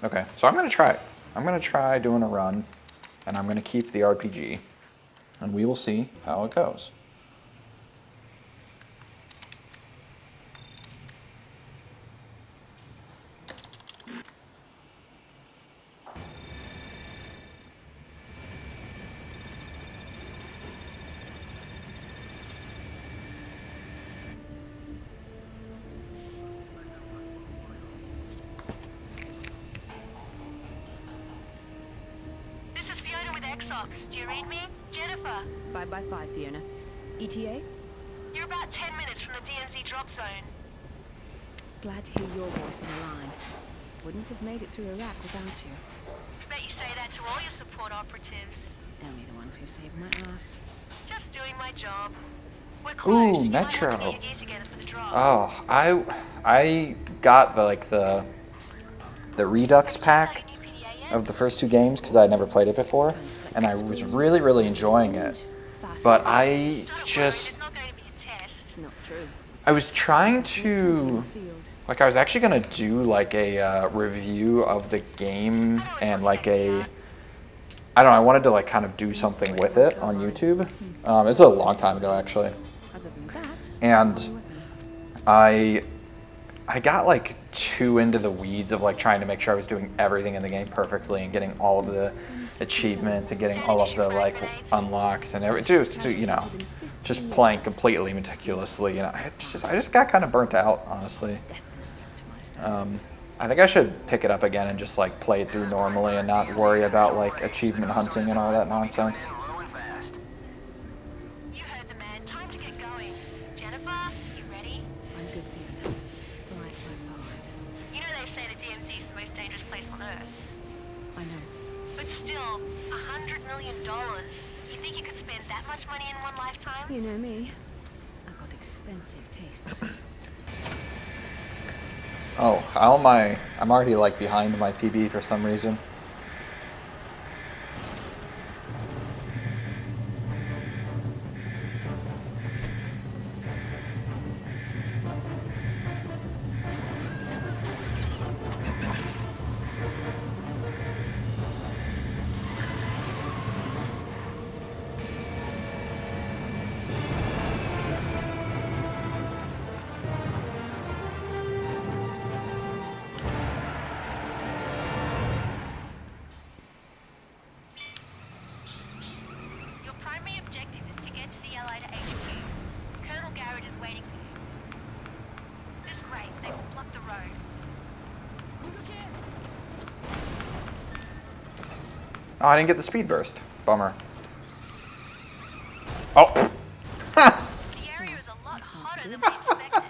Okay, so I'm gonna try it. I'm gonna try doing a run, and I'm gonna keep the RPG, and we will see how it goes. Do you read me? Jennifer. 5x5, Fiona. ETA? You're about 10 minutes from the DMZ drop zone. Glad to hear your voice in the line. Wouldn't have made it through Iraq without you. Bet you say that to all your support operatives. Only the ones who saved my ass. Just doing my job. We're close. Ooh, Metro. You might have to get your gear together for the drop. Oh, I got the Redux pack of the first 2 games because I had never played it before, and I was really enjoying it. But I just, Not true. I was trying to, like, I was actually gonna do like a review of the game and like I don't know, I wanted to like kind of do something with it on YouTube. It was a long time ago actually, Other than that, and I got like too into the weeds of like trying to make sure I was doing everything in the game perfectly and getting all of the achievements and getting all of the like unlocks and just you know, just playing completely meticulously. And I just got kind of burnt out, honestly. I think I should pick it up again and just like play it through normally and not worry about like achievement hunting and all that nonsense. You heard the man. Time to get going. Jennifer, you ready? I'm good, Fiona. 5x5. You know they say the DMZ is the most dangerous place on Earth. I know. But still, $100 million. You think you could spend that much money in one lifetime? You know me. I've got expensive tastes. Oh, I'm already like behind my PB for some reason. Your primary objective is to get to the Allied HQ. Colonel Garrett is waiting for you. This way, they will block the road. Oh, I didn't get the speed burst. Bummer. Oh. The area is a lot hotter than we expected.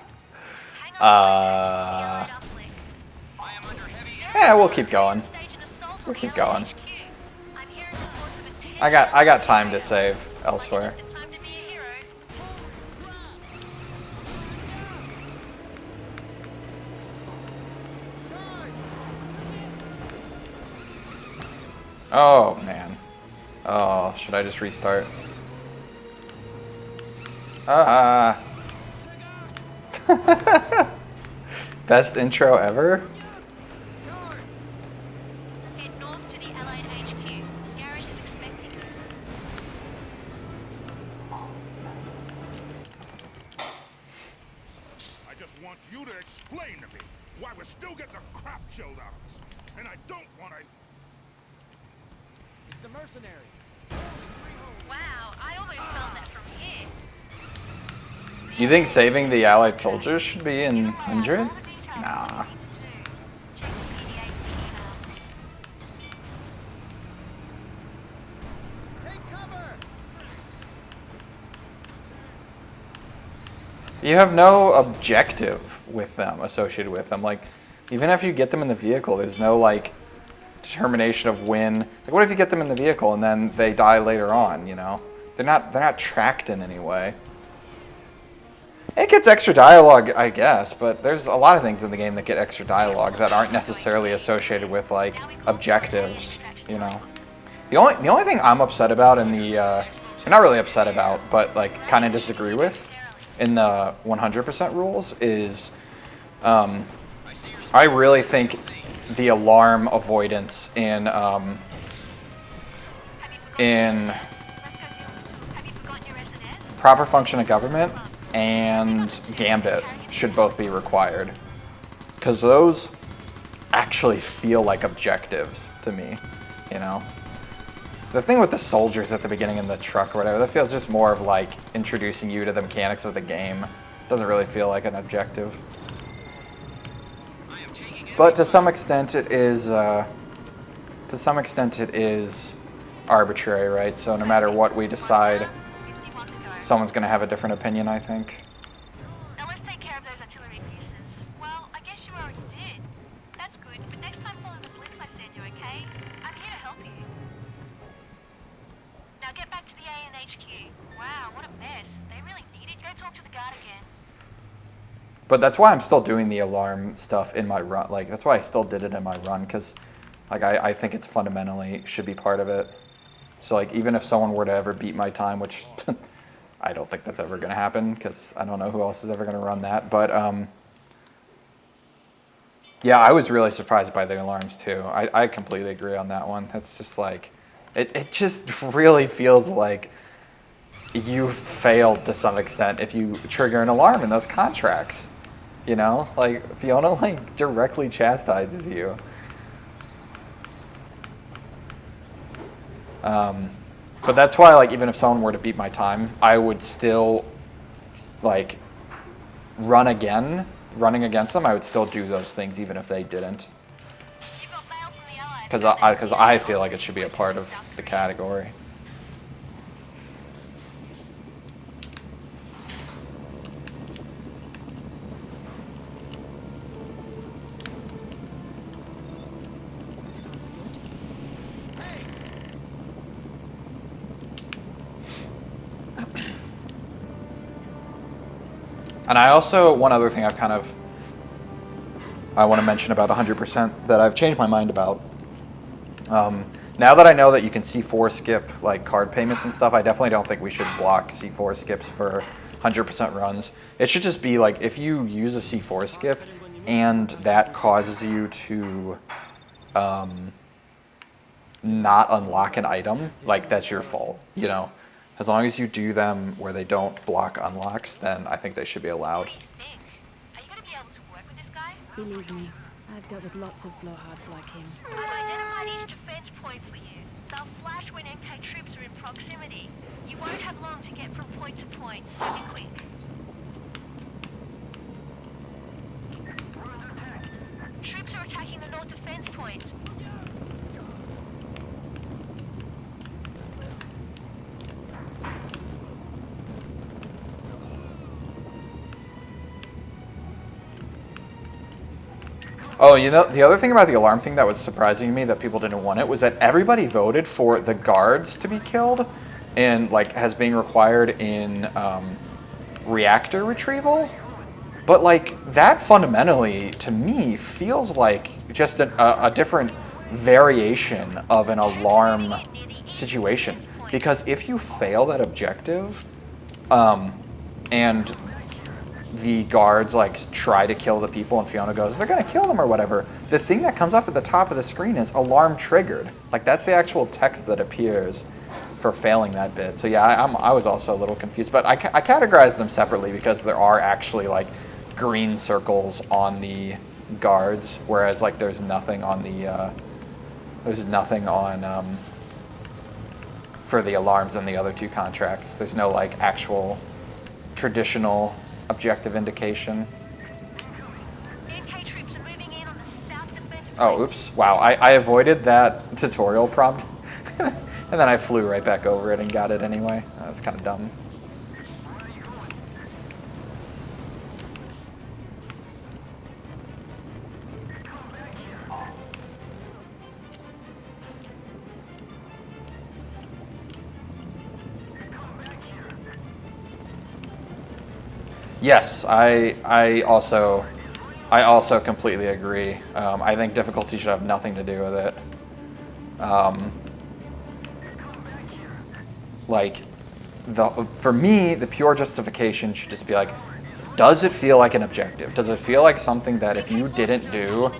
Hang on to the Allied uplink. Yeah, we'll keep going. Stage an assault on We'll the keep Allied going. HQ. I'm hearing reports of a I got time to save elsewhere. Just in time to be a hero. Oh man. Oh, should I just restart? Ah. Best intro ever? Head north to the Allied HQ. Garrett is expecting you. I just want you to explain to me why we're still getting the crap shelled out of us. And I don't want to... The Mercenaries. Wow, I almost felt that from here. You think saving the Allied soldiers should be in 100? Nah. Check the PDA email. Take cover! You have no objective with them, associated with them. Like, even if you get them in the vehicle, there's no, like, determination of when. Like, what if you get them in the vehicle and then they die later on, you know? They're not tracked in any way. It gets extra dialogue, I guess, but there's a lot of things in the game that get extra dialogue that aren't necessarily associated with, like, objectives, you know? The only thing I'm upset about in the, not really upset about, but, like, kind of disagree with in the 100% rules is, I really think the alarm avoidance in Have you forgotten your SNS? Proper Function of Government and Gambit should both be required. Because those actually feel like objectives to me, you know? The thing with the soldiers at the beginning in the truck or whatever, that feels just more of like introducing you to the mechanics of the game. Doesn't really feel like an objective. But to some extent it is, arbitrary, right? So no matter what we decide, 51 to go. someone's gonna have a different opinion, I think. Now let's take care of those artillery pieces. Well, I guess you already did. That's good, but next time follow the blips I send you, okay? I'm here to help you. Now get back to the A and HQ. Wow, what a mess. They really need it. Go talk to the guard again. But that's why I'm still doing the alarm stuff in my run. Like, that's why I still did it in my run, because like, I think it's fundamentally should be part of it. So like, even if someone were to ever beat my time, which I don't think that's ever going to happen, because I don't know who else is ever going to run that. But yeah, I was really surprised by the alarms too. I completely agree on that one. It's just like, it just really feels like you failed to some extent if you trigger an alarm in those contracts. You know, like Fiona like directly chastises you. But that's why, like, even if someone were to beat my time, I would still like running against them. I would still do those things even if they didn't, You've got mail from the Allies. because I feel like it should be a part of the category. And I also, one other thing I want to mention about 100% that I've changed my mind about. Now that I know that you can C4 skip like card payments and stuff, I definitely don't think we should block C4 skips for 100% runs. It should just be like, if you use a C4 skip and that causes you to not unlock an item, like that's your fault, you know? As long as you do them where they don't block unlocks, then I think they should be allowed. What do you think? Are you going to be able to work with this guy? Believe me, I've dealt with lots of blowhards like him. I've identified each defense point for you. They'll flash when MK troops are in proximity. You won't have long to get from point to point, so be quick. Troops are attacking the north defense point. Oh, you know, the other thing about the alarm thing that was surprising to me that people didn't want it was that everybody voted for the guards to be killed and like as being required in reactor retrieval. But like that fundamentally to me feels like just a different variation of an alarm situation. Because if you fail that objective and the guards like try to kill the people and Fiona goes, they're gonna kill them or whatever, the thing that comes up at the top of the screen is alarm triggered. Like that's the actual text that appears for failing that bit. So yeah, I was also a little confused, but I categorized them separately because there are actually like green circles on the guards, whereas like there's nothing on the for the alarms in the other two contracts. There's no like actual traditional objective indication. MK troops are moving in on the south defense Oh, point. oops. Wow, I avoided that tutorial prompt. And then I flew right back over it and got it anyway. That was kind of dumb. Yes, I also completely agree. I think difficulty should have nothing to do with it. Like, for me, the pure justification should just be like, does it feel like an objective? Does it feel like something that if you didn't do,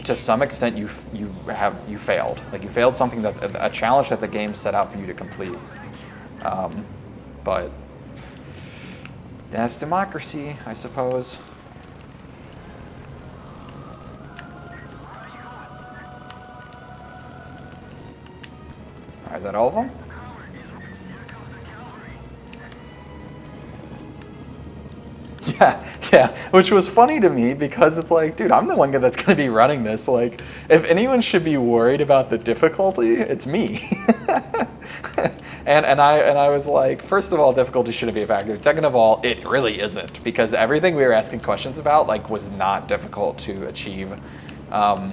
to some extent you failed. Like you failed something that a challenge that the game set out for you to complete. But that's democracy, I suppose. All right, is that all of them? Yeah, which was funny to me because it's like, dude, I'm the one that's going to be running this. Like, if anyone should be worried about the difficulty, it's me. and I was like, first of all, difficulty shouldn't be a factor. Second of all, it really isn't, because everything we were asking questions about like was not difficult to achieve. I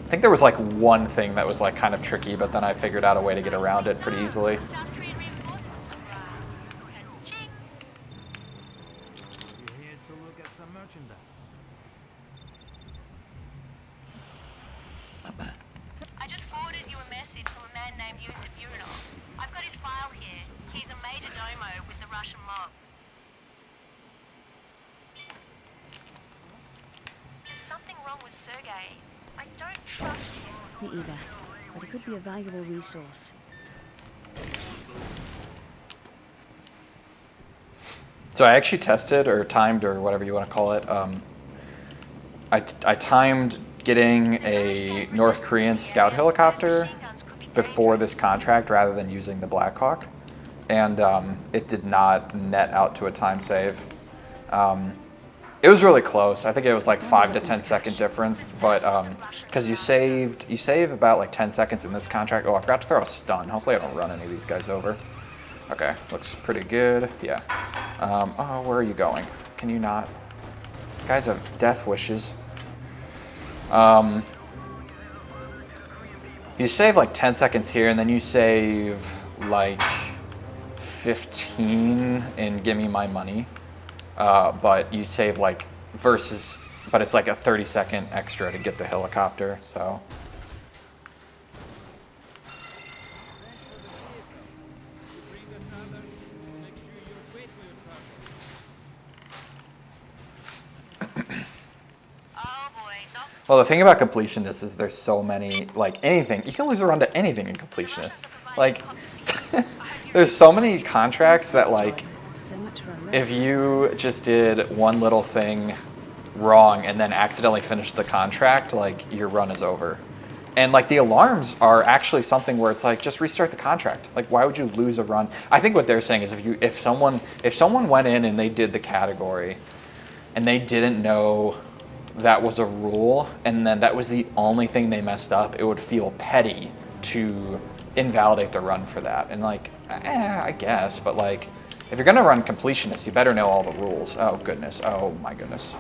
think there was like one thing that was like kind of tricky, but then I figured out a way to get around it pretty easily. South Korean reinforcements arrived. Ching. We're here to look at some merchandise. I just forwarded you a message from a man named Yusuf Urinov. I've got his file here. He's a major domo with the Russian mob. There's something wrong with Sergei. I don't trust him. Me either. But it could be a valuable resource. So I actually tested or timed or whatever you want to call it. I timed getting a North Korean scout helicopter before this contract rather than using the Black Hawk, and it did not net out to a time save. It was really close. I think it was like 5 to 10 second difference, but because you save about like 10 seconds in this contract. Oh, I forgot to throw a stun. Hopefully I don't run any of these guys over. Okay, looks pretty good. Yeah. Oh, where are you going? Can you not? These guys have death wishes. You save like 10 seconds here, and then you save like 15 in Gimme My Money. But you save like but it's like a 30-second extra to get the helicopter, so. Well, the thing about Completionist is there's so many, like anything. You can lose a run to anything in Completionist. Like, there's so many contracts that like, So much for a look. if you just did one little thing wrong and then accidentally finished the contract, like your run is over. And like the alarms are actually something where it's like, just restart the contract. Like, why would you lose a run? I think what they're saying is if someone went in and they did the category and they didn't know that was a rule, and then that was the only thing they messed up, it would feel petty to invalidate the run for that. And like, I guess, but like, if you're gonna run Completionist, you better know all the rules. Oh goodness, oh my goodness.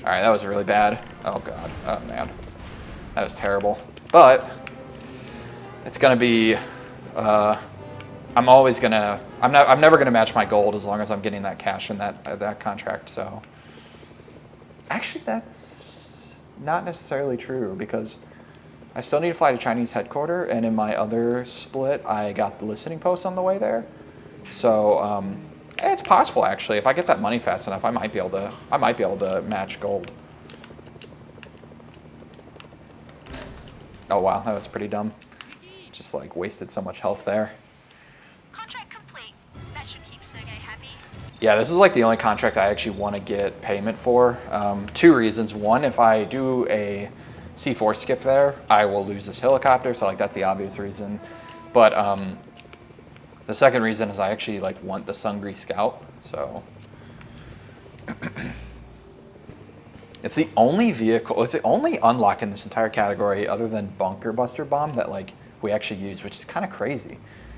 All right, that was really bad. Oh god, oh man, that was terrible. But it's gonna be, I'm never gonna match my gold as long as I'm getting that cash in that contract. So actually, that's not necessarily true, because I still need to fly to Chinese headquarters, and in my other split, I got the listening post on the way there. So it's possible actually. If I get that money fast enough, I might be able to match gold. Oh wow, that was pretty dumb. Just like wasted so much health there. Contract complete. That should keep Sergei happy. Yeah, this is like the only contract I actually want to get payment for. 2 reasons. One, if I do a C4 skip there, I will lose this helicopter, so like that's the obvious reason. But the second reason is I actually like want the Sungri Scout, so. It's the only vehicle, it's the only unlock in this entire category other than Bunker Buster Bomb that like we actually use, which is kind of crazy.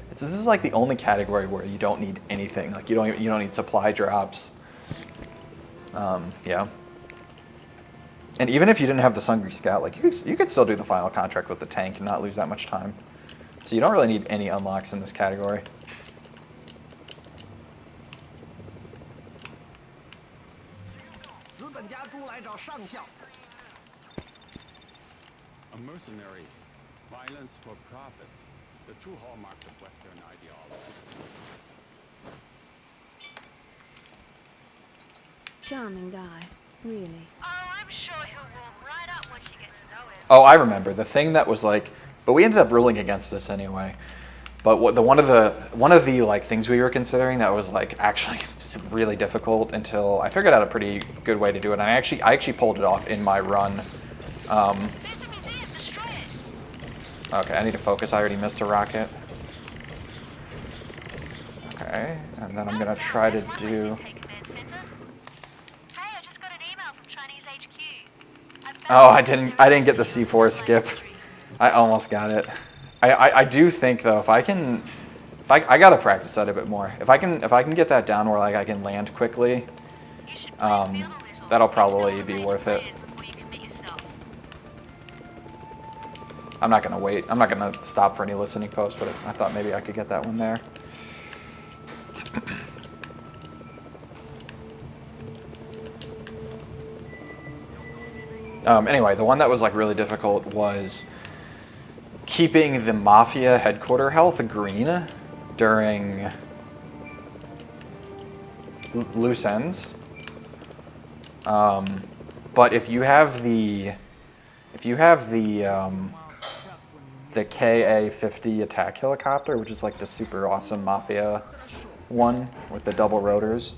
This is like the only category where you don't need anything. Like you don't need supply drops. Yeah. And even if you didn't have the Sungri Scout, like you could still do the final contract with the tank and not lose that much time. So you don't really need any unlocks in this category. A mercenary, violence for profit, the 2 hallmarks of Western ideology. charming guy, really. Oh, I'm sure he'll warm right up once you get to know him. Oh, I remember the thing that was like, but we ended up ruling against us anyway. But what one of the like things we were considering that was like actually really difficult until I figured out a pretty good way to do it. And I actually pulled it off in my run. There's a museum, destroy it. Okay, I need to focus. I already missed a rocket. Okay, and then I'm gonna try to do. Hey, I just got an email from Chinese HQ. Oh, I didn't get the C4 skip. I almost got it. I do think though, if I gotta practice that a bit more. If I can get that down where like I can land quickly, that'll probably be worth it. I'm not gonna wait. I'm not gonna stop for any listening posts, but I thought maybe I could get that one there. Anyway, the one that was like really difficult was keeping the Mafia headquarter health green during loose ends. But if you have the KA-50 attack helicopter, which is like the super awesome Mafia one with the double rotors,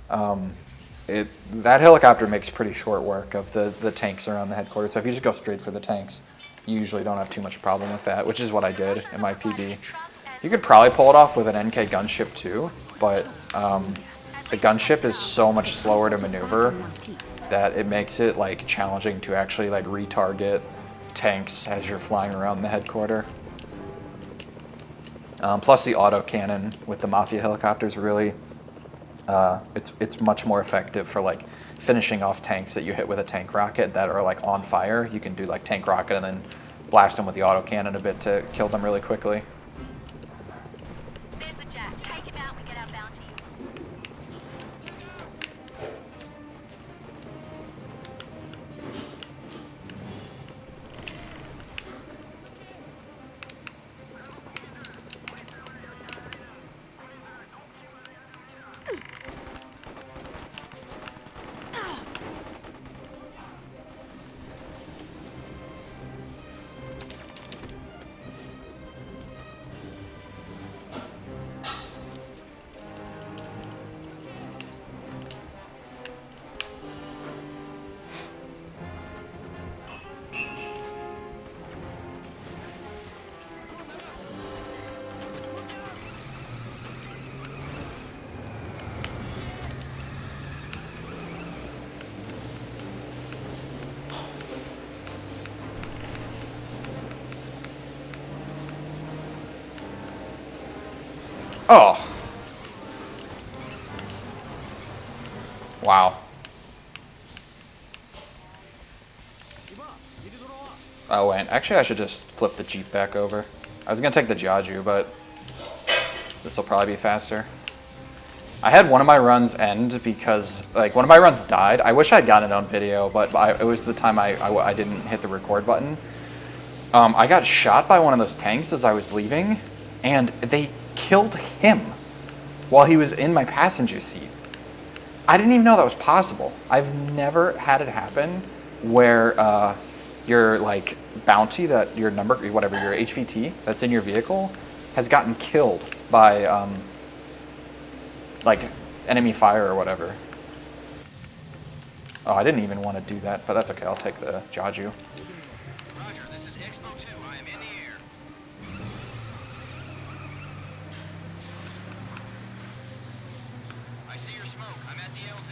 that helicopter makes pretty short work of the tanks around the headquarters. So if you just go straight for the tanks, you usually don't have too much problem with that, which is what I did in my PB. You could probably pull it off with an NK gunship too, but the gunship is so much slower to maneuver that it makes it like challenging to actually like retarget tanks as you're flying around the headquarter. Plus the autocannon with the Mafia helicopters really, it's much more effective for like finishing off tanks that you hit with a tank rocket that are like on fire. You can do like tank rocket and then blast them with the autocannon a bit to kill them really quickly. There's the jack. Take him out, we get our bounty. Oh. Wow. Oh wait, actually I should just flip the Jeep back over. I was gonna take the Jiaju, but this will probably be faster. I had one of my runs end because like one of my runs died. I wish I'd gotten it on video, but it was the time I didn't hit the record button. I got shot by one of those tanks as I was leaving, and they killed him while he was in my passenger seat. I didn't even know that was possible. I've never had it happen where your like bounty, that your number, whatever, your HVT that's in your vehicle has gotten killed by like enemy fire or whatever. Oh, I didn't even want to do that, but that's okay. I'll take the Jiaju. Roger, this is Expo 2. I am in the air. I see your smoke. I'm at the LZ.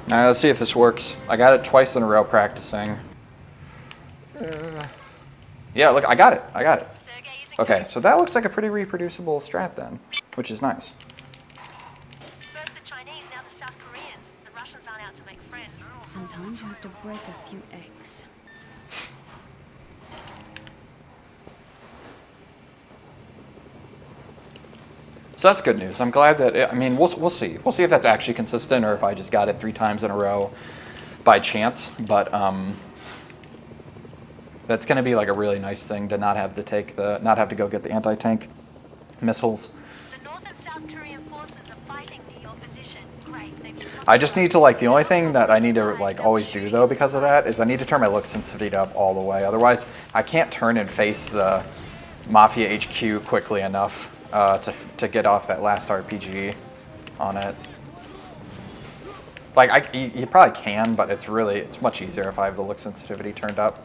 All right, let's see if this works. I got it twice in a row practicing. Yeah, look, I got it. I got it. Okay, so that looks like a pretty reproducible strat then, which is nice. First the Chinese, now the South Koreans. The Russians aren't out to make friends. Sometimes you have to break a few eggs. So that's good news. I'm glad that, I mean, we'll see. We'll see if that's actually consistent or if I just got it 3 times in a row by chance. But that's going to be like a really nice thing to not have to go get the anti-tank missiles. The North and South Korean forces are fighting near your position. Great. I just need to like, the only thing that I need to like always do though because of that is I need to turn my look sensitivity up all the way. Otherwise, I can't turn and face the Mafia HQ quickly enough to get off that last RPG on it. Like, you probably can, but it's much easier if I have the look sensitivity turned up.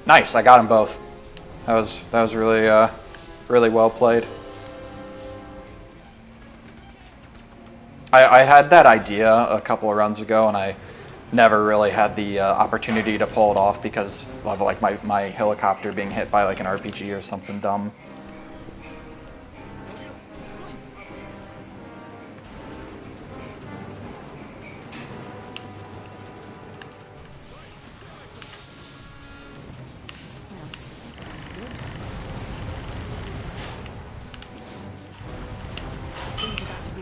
Nice, I got them both. That was really really well played. I had that idea a couple of runs ago, and I never really had the opportunity to pull it off because of like my helicopter being hit by like an RPG or something dumb.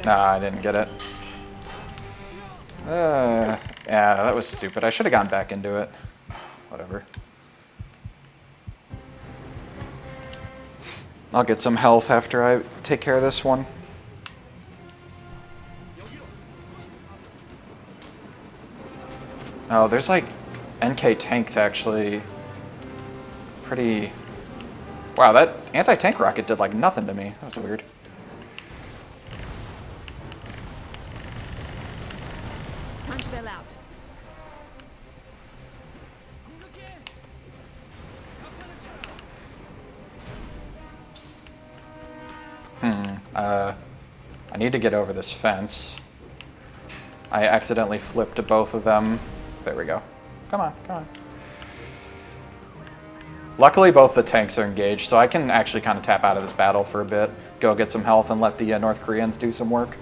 Nah, I didn't get it. Yeah, that was stupid. I should have gone back into it. Whatever. I'll get some health after I take care of this one. Oh, there's like NK tanks actually pretty... Wow, that anti-tank rocket did like nothing to me. That was weird. I need to get over this fence. I accidentally flipped both of them. There we go. Come on, come on. Luckily, both the tanks are engaged, so I can actually kind of tap out of this battle for a bit, go get some health, and let the North Koreans do some work.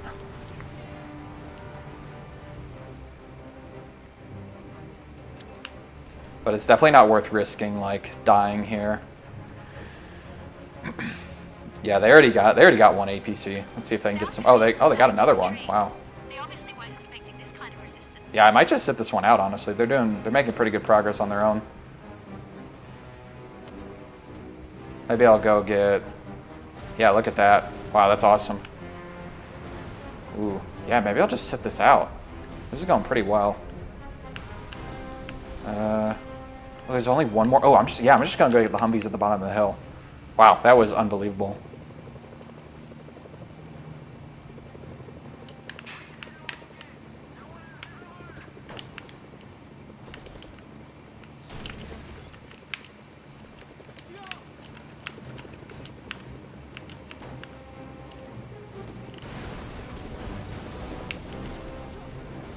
But it's definitely not worth risking, like, dying here. Yeah, they already got one APC. Let's see if they can get some. Oh, they got another one. Wow. They obviously weren't expecting this kind of resistance. Yeah, I might just sit this one out. Honestly, they're making pretty good progress on their own. Maybe I'll go get. Yeah, look at that. Wow, that's awesome. Ooh, yeah, maybe I'll just sit this out. This is going pretty well. Well, there's only one more. Oh, I'm just gonna go get the Humvees at the bottom of the hill. Wow, that was unbelievable.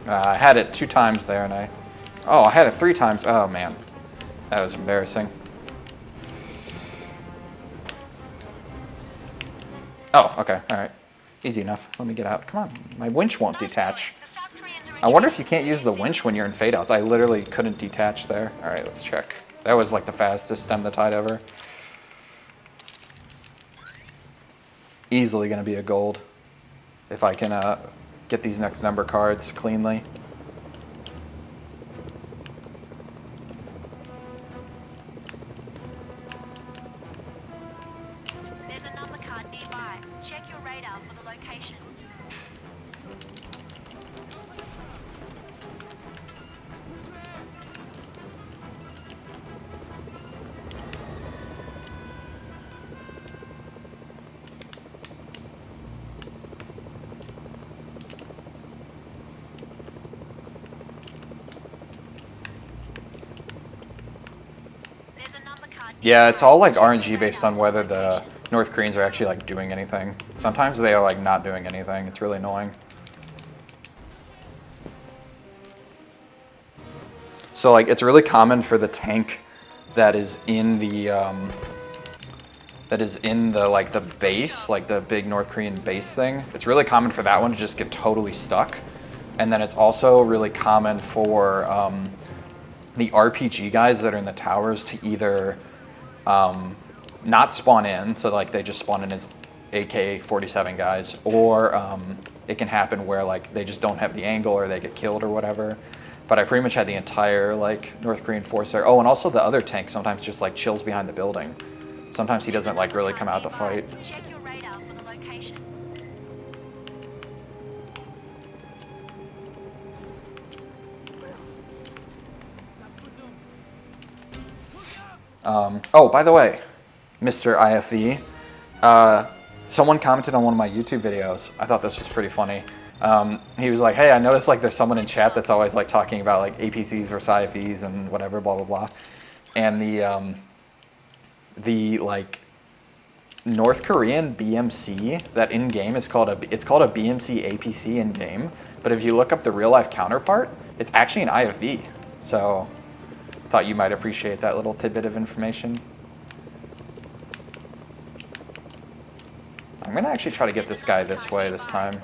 I had it 2 times there, and I had it 3 times. Oh man, that was embarrassing. Oh, okay, all right, easy enough. Let me get out. Come on, my winch won't detach. I wonder if you can't use the winch when you're in fade outs. I literally couldn't detach there. All right, let's check. That was like the fastest stem the tide ever. Easily gonna be a gold if I can get these next number cards cleanly. There's a number card nearby. Check your radar for the location. Yeah, it's all like RNG based on whether the North Koreans are actually like doing anything. Sometimes they are like not doing anything. It's really annoying. So like it's really common for the tank that is in the like the base, like the big North Korean base thing. It's really common for that one to just get totally stuck. And then it's also really common for the RPG guys that are in the towers to either not spawn in, so like they just spawn in as AK-47 guys, or it can happen where like they just don't have the angle or they get killed or whatever. But I pretty much had the entire like North Korean force there. Oh, and also the other tank sometimes just like chills behind the building. Sometimes he doesn't like really come out to fight. Check your radar for the location. Oh, by the way, Mr. IFE, someone commented on one of my YouTube videos. I thought this was pretty funny. He was like, hey, I noticed like there's someone in chat that's always like talking about like APCs versus IFEs and whatever, blah, blah, blah. And the like North Korean BMC that in game is called it's called a BMC APC in game. But if you look up the real life counterpart, it's actually an IFE. So thought you might appreciate that little tidbit of information. I'm gonna actually try to get this guy this way this time,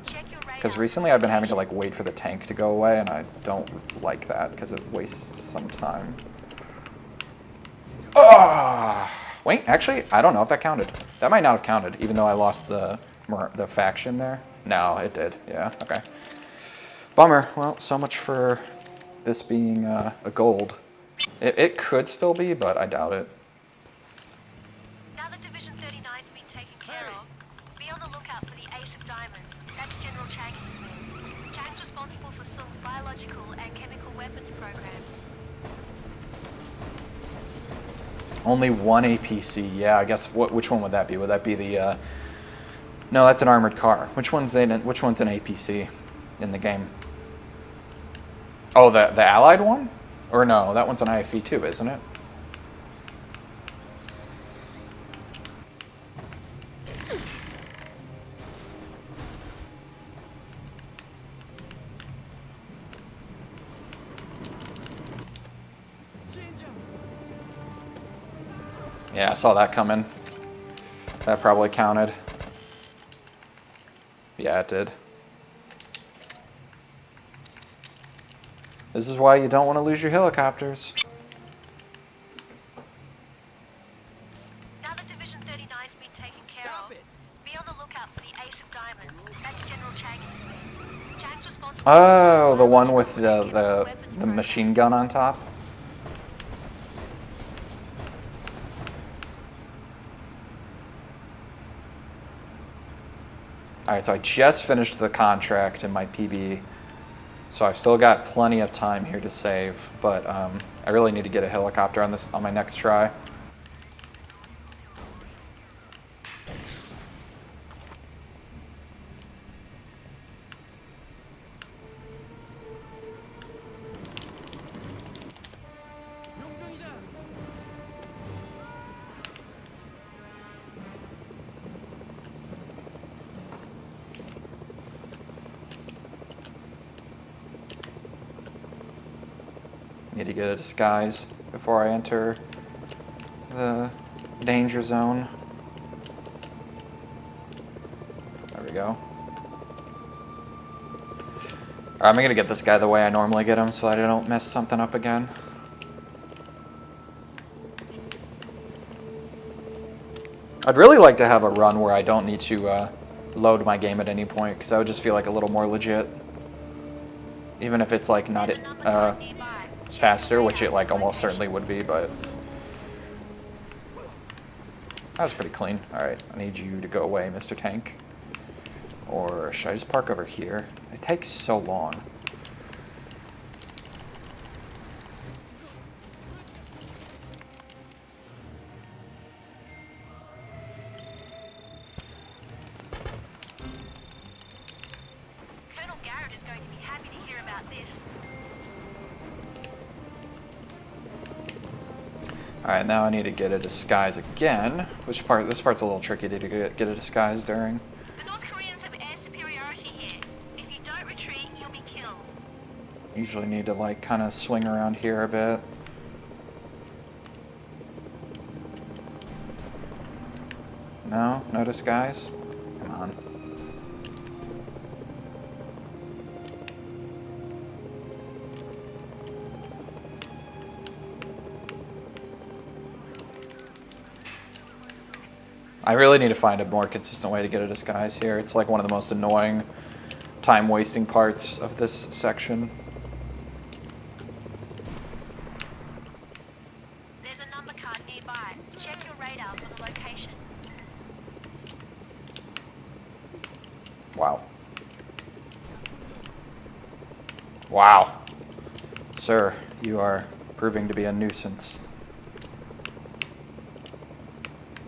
because recently I've been having to like wait for the tank to go away, and I don't like that because it wastes some time. Oh! Wait, actually, I don't know if that counted. That might not have counted, even though I lost the faction there. No, it did. Yeah, okay. Bummer. Well, so much for this being a gold. It could still be, but I doubt it. Now that Division 39's been taken care of, be on the lookout for the Ace of Diamonds. That's General Chang's men. Chang's responsible for Seoul's biological and chemical weapons programs. Only one APC. Yeah, I guess which one would that be? Would that be the no, that's an armored car. Which one's an APC in the game? Oh, the Allied one? Or no, that one's an IFE too, isn't it? Yeah, I saw that coming. That probably counted. Yeah, it did. This is why you don't want to lose your helicopters. Now that Division 39's been taken care of, be on the lookout for the Ace of Diamonds. That's General Chang's men. Chang's responsible. Oh, the one with the machine gun on top. All right, so I just finished the contract in my PB, so I've still got plenty of time here to save, but I really need to get a helicopter on my next try. Need to get a disguise before I enter the danger zone. There we go. I'm gonna get this guy the way I normally get him so that I don't mess something up again. I'd really like to have a run where I don't need to load my game at any point, because I would just feel like a little more legit. Even if it's like not faster, which it like almost certainly would be, but that was pretty clean. All right, I need you to go away, Mr. Tank. Or should I just park over here? It takes so long. Colonel Garrett is going to be happy to hear about this. Alright, now I need to get a disguise again. This part's a little tricky to get a disguise during. The North Koreans have air superiority here. If you don't retreat, you'll be killed. Usually need to like kind of swing around here a bit. No? No disguise? Come on. I really need to find a more consistent way to get a disguise here. It's like one of the most annoying, time-wasting parts of this section. There's a number card nearby. Check your radar for the location. Wow. Wow. Sir, you are proving to be a nuisance.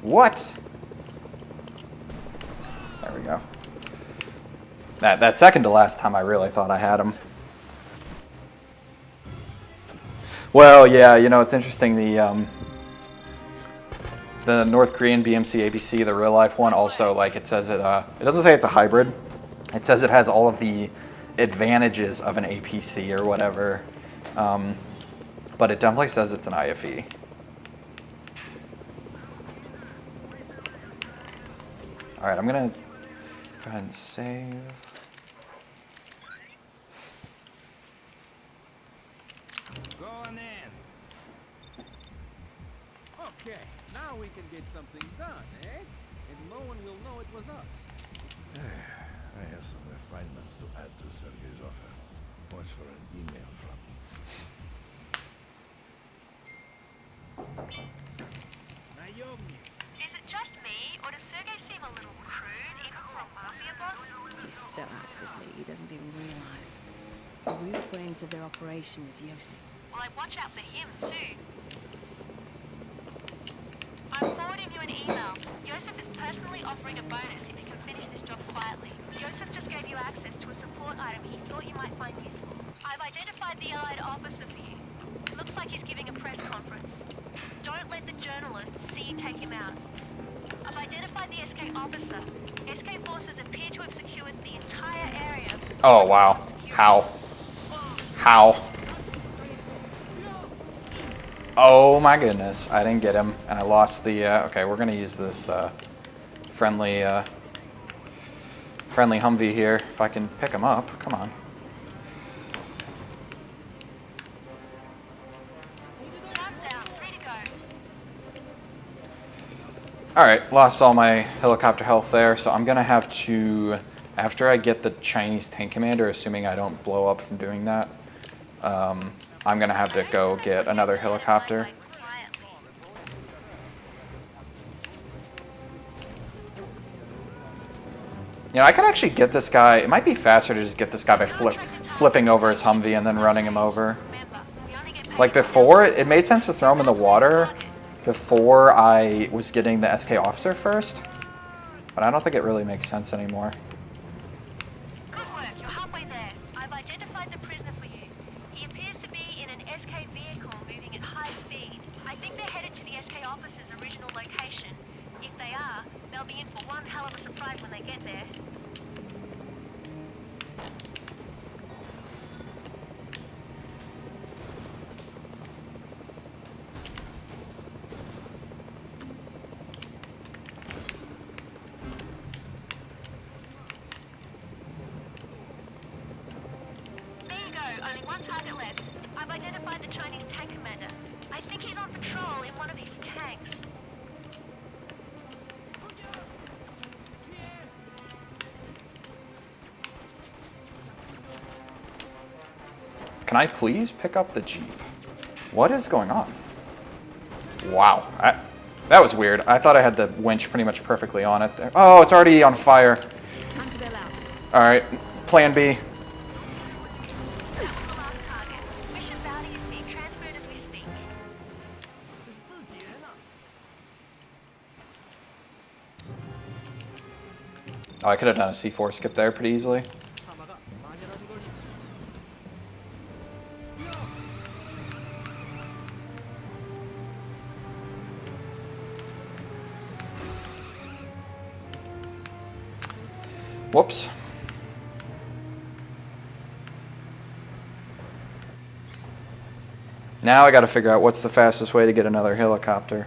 What? There we go. That second to last time I really thought I had him. Well, yeah, you know, it's interesting, the North Korean BMC ABC, the real life one, also, like, it says it doesn't say it's a hybrid. It says it has all of the advantages of an APC or whatever, but it definitely says it's an IFE. All right, I'm gonna go ahead and save. Go on in. Okay, now we can get something done, eh? And no one will know it was us. I have some refinements to add to Sergei's offer. Watch for an email from me. Naomi. Is it just me, or does Sergei seem a little crude, even for a mafia boss? He's so out of his league, he doesn't even realize. The real brains of their operation is Yosef. Well, I watch out for him, too. I'm forwarding you an email. Yosef is personally offering a bonus if you can finish this job quietly. Yosef just gave you access to a support item he thought you might find useful. I've identified the allied officer for you. Looks like he's giving a press conference. Don't let the journalists see you take him out. I've identified the SK officer. SK forces appear to have secured the entire area. Oh, wow. How? How? Oh my goodness, I didn't get him, and I lost the, okay, we're gonna use this friendly Humvee here, if I can pick him up, come on. Down, 3 to go. Alright, lost all my helicopter health there, so I'm gonna have to, after I get the Chinese tank commander, assuming I don't blow up from doing that, I'm gonna have to go get another helicopter. You know, I could actually get this guy, it might be faster to just get this guy by flipping over his Humvee and then running him over. Like before, it made sense to throw him in the water before I was getting the SK officer first, but I don't think it really makes sense anymore. Good work, you're halfway there. I've identified the prisoner for you. He appears to be in an SK vehicle moving at high speed. I think they're headed to the SK officer's original location. If they are, they'll be in for one hell of a surprise when they get there. There you go, only one target left. I've identified the Chinese tank commander. I think he's on patrol in one of his tanks. Can I please pick up the Jeep? What is going on? Wow, that was weird. I thought I had the winch pretty much perfectly on it there. Oh, it's already on fire. All right, plan B. That was the last target. Mission bounty is being transferred as we speak. Oh, I could have done a C4 skip there pretty easily. Now I got to figure out what's the fastest way to get another helicopter.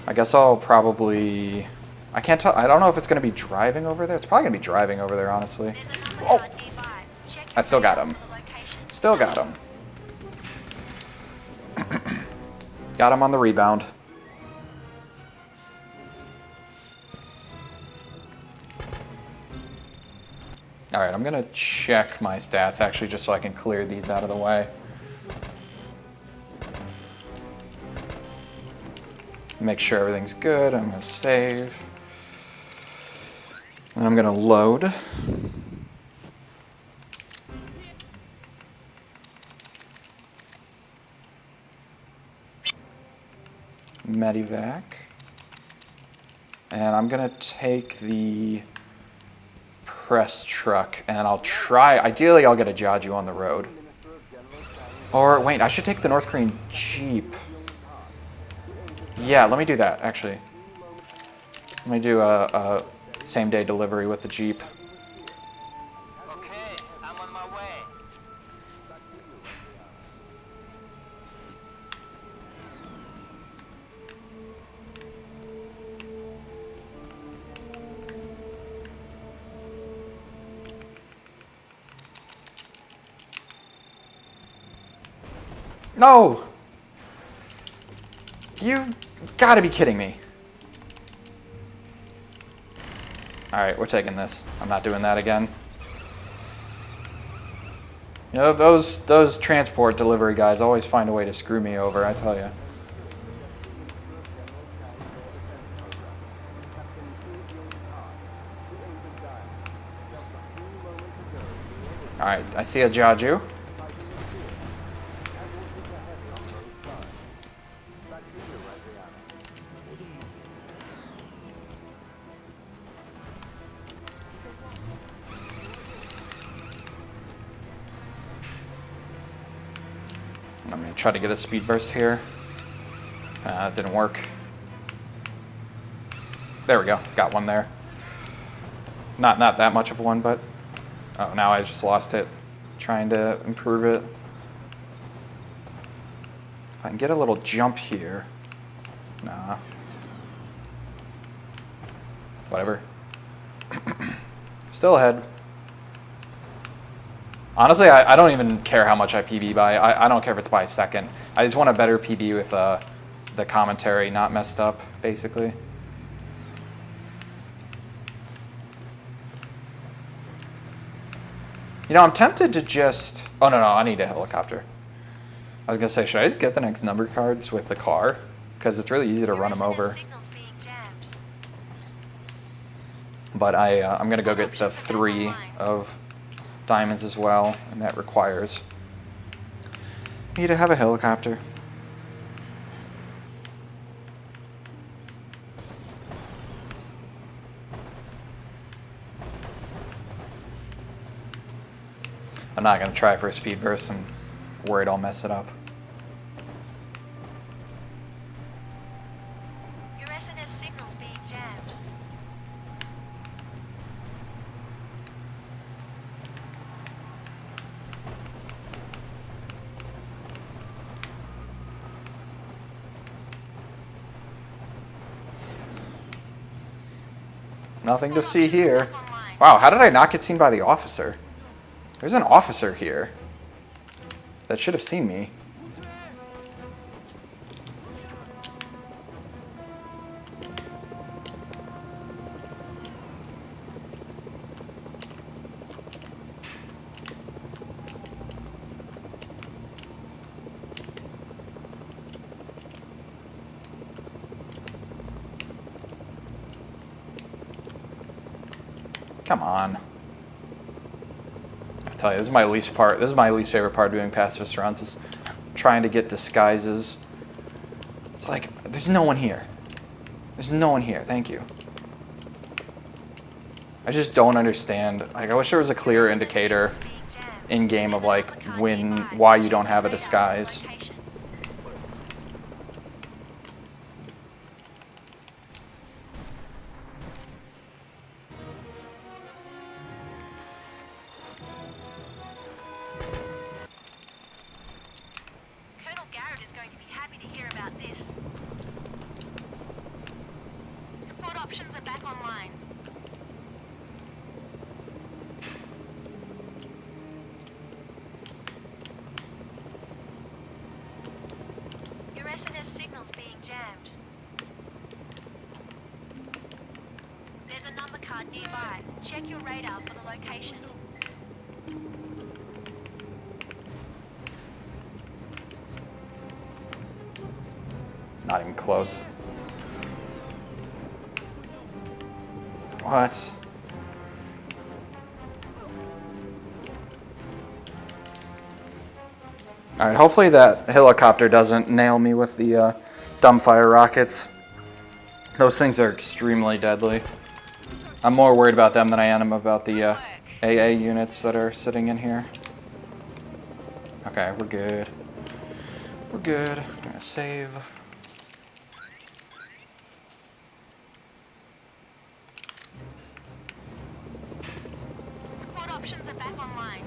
I guess I'll probably... I can't tell. I don't know if it's going to be driving over there. It's probably going to be driving over there, honestly. There's another Oh! guard nearby. Check I still got your him. for the location. Still got him. Got him on the rebound. Alright, I'm going to check my stats, actually, just so I can clear these out of the way. Make sure everything's good. I'm going to save. And I'm going to load. Medivac. And I'm going to take the press truck, and I'll try... Ideally, I'll get a Jaju on the road. Or, wait, I should take the North Korean Jeep. Yeah, let me do that, actually. Let me do a same-day delivery with the Jeep. Okay, I'm on my way. No! You gotta be kidding me. Alright, we're taking this. I'm not doing that again. You know, those transport delivery guys always find a way to screw me over, I tell you. Alright, I see a Jaju. I'm going to try to get a speed burst here. It didn't work. There we go. Got one there. Not that much of one, but... Oh, now I just lost it. Trying to improve it. If I can get a little jump here. Nah. Whatever. Still ahead. Honestly, I don't even care how much I PB by. I don't care if it's by a second. I just want a better PB with the commentary not messed up, basically. You know, I'm tempted to just... Oh, no, I need a helicopter. I was going to say, should I just get the next number cards with the car? Because it's really easy to run them over. Signal's being jammed. But I'm going to go get the 3 of diamonds as well, and that requires me to have a helicopter. I'm not going to try for a speed burst. I'm worried I'll mess it up. Your SNS signal's being jammed. Nothing to see here. Wow, how did I not get seen by the officer? There's an officer here that should have seen me. Come on. I tell you, this is my least favorite part of doing pacifist runs, is trying to get disguises. It's like, there's no one here. There's no one here, thank you. I just don't understand. Like, I wish there was a clear indicator in game of like why you don't have a disguise. not nearby. Check your radar for the location. Not even close. What? Alright, hopefully that helicopter doesn't nail me with the dumbfire rockets. Those things are extremely deadly. I'm more worried about them than I am about the AA units that are sitting in here. Okay, we're good. We're good. I'm gonna save. Support options are back online.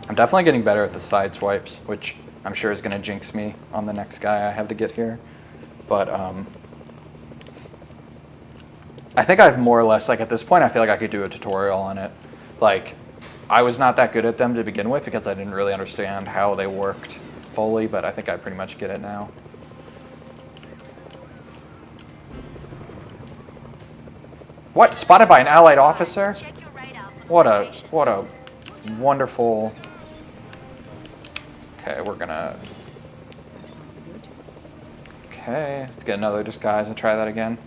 I'm definitely getting better at the side swipes, which I'm sure is going to jinx me on the next guy I have to get here. But I think I've more or less, like at this point, I feel like I could do a tutorial on it. Like, I was not that good at them to begin with because I didn't really understand how they worked fully, but I think I pretty much get it now. What? Spotted by an allied officer? Check your radar for the What location. a wonderful. Okay, we're gonna. Good. Okay, let's get another disguise and try that again.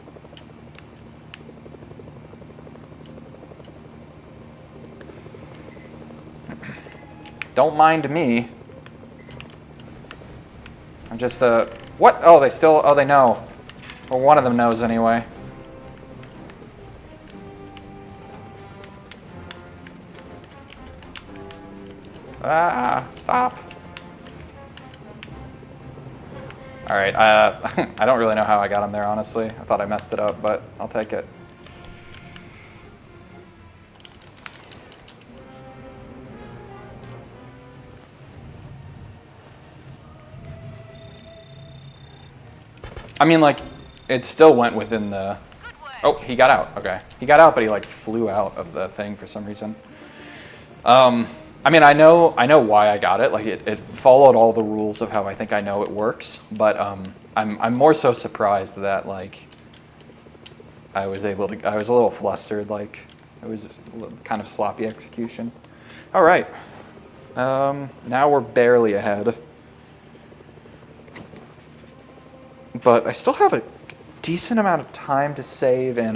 Don't mind me. I'm just what? Oh, they still. Oh, they know. Well, one of them knows anyway. Ah, stop. All right, I don't really know how I got him there, honestly. I thought I messed it up, but I'll take it. I mean, like, it still went within the... Good work. Oh, he got out. Okay. He got out, but he, like, flew out of the thing for some reason. I mean, I know why I got it. Like, it followed all the rules of how I think I know it works. But I'm more so surprised that, like, I was a little flustered. Like, it was just a little, kind of sloppy execution. All right. Now we're barely ahead. But I still have a decent amount of time to save in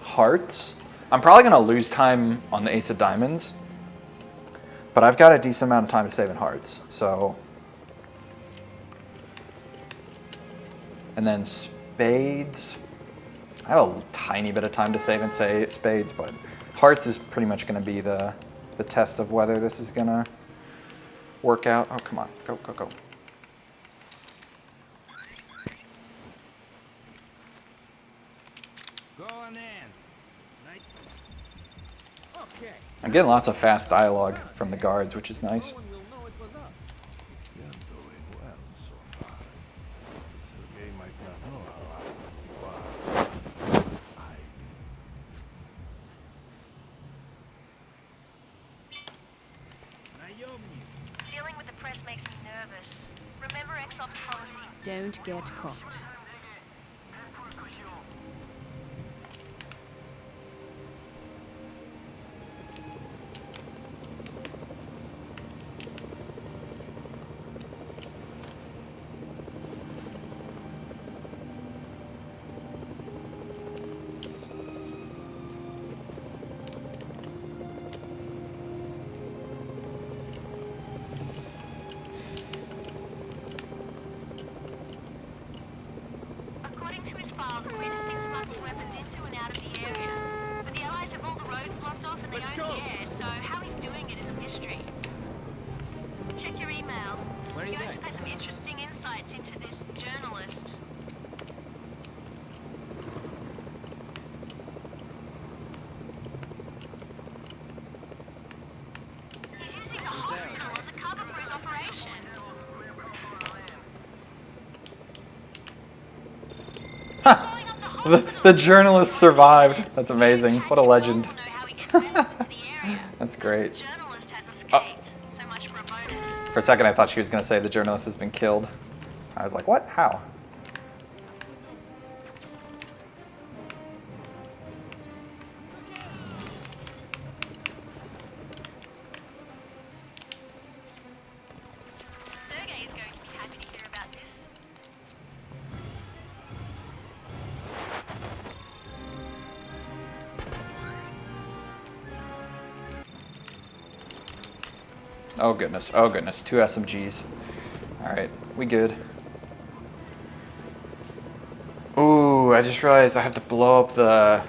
hearts. I'm probably going to lose time on the Ace of Diamonds. But I've got a decent amount of time to save in hearts. So. And then spades. I have a tiny bit of time to save in spades, but hearts is pretty much going to be the test of whether this is going to work out. Oh, come on. Go, go, go. Go on then. Nice. Okay. I'm getting lots of fast dialogue from the guards, which is nice. No one will know it was us. You're doing well so far. Sergei might not know how active you are. I do. Naomi. Dealing with the press makes me nervous. Remember Exop's policy. Don't get caught. According to his file, the Queen has been smuggling weapons into and out of the area. But the Allies have all the roads blocked off and they Let's own go. the air, so how he's doing it is a mystery. Check your email. Where are you Joseph going? has some interesting insights into this journalist. He's using the hospital as a cover for his operation. Blowing up the hospital. The journalist survived. That's amazing. What a legend. Know how he gets weapons into the area. That's great. The journalist has escaped. So much for a bonus. For a second, I thought she was going to say the journalist has been killed. I was like, what? How? Oh goodness, oh goodness, 2 SMGs. Alright, we good. Ooh, I just realized I have to blow up the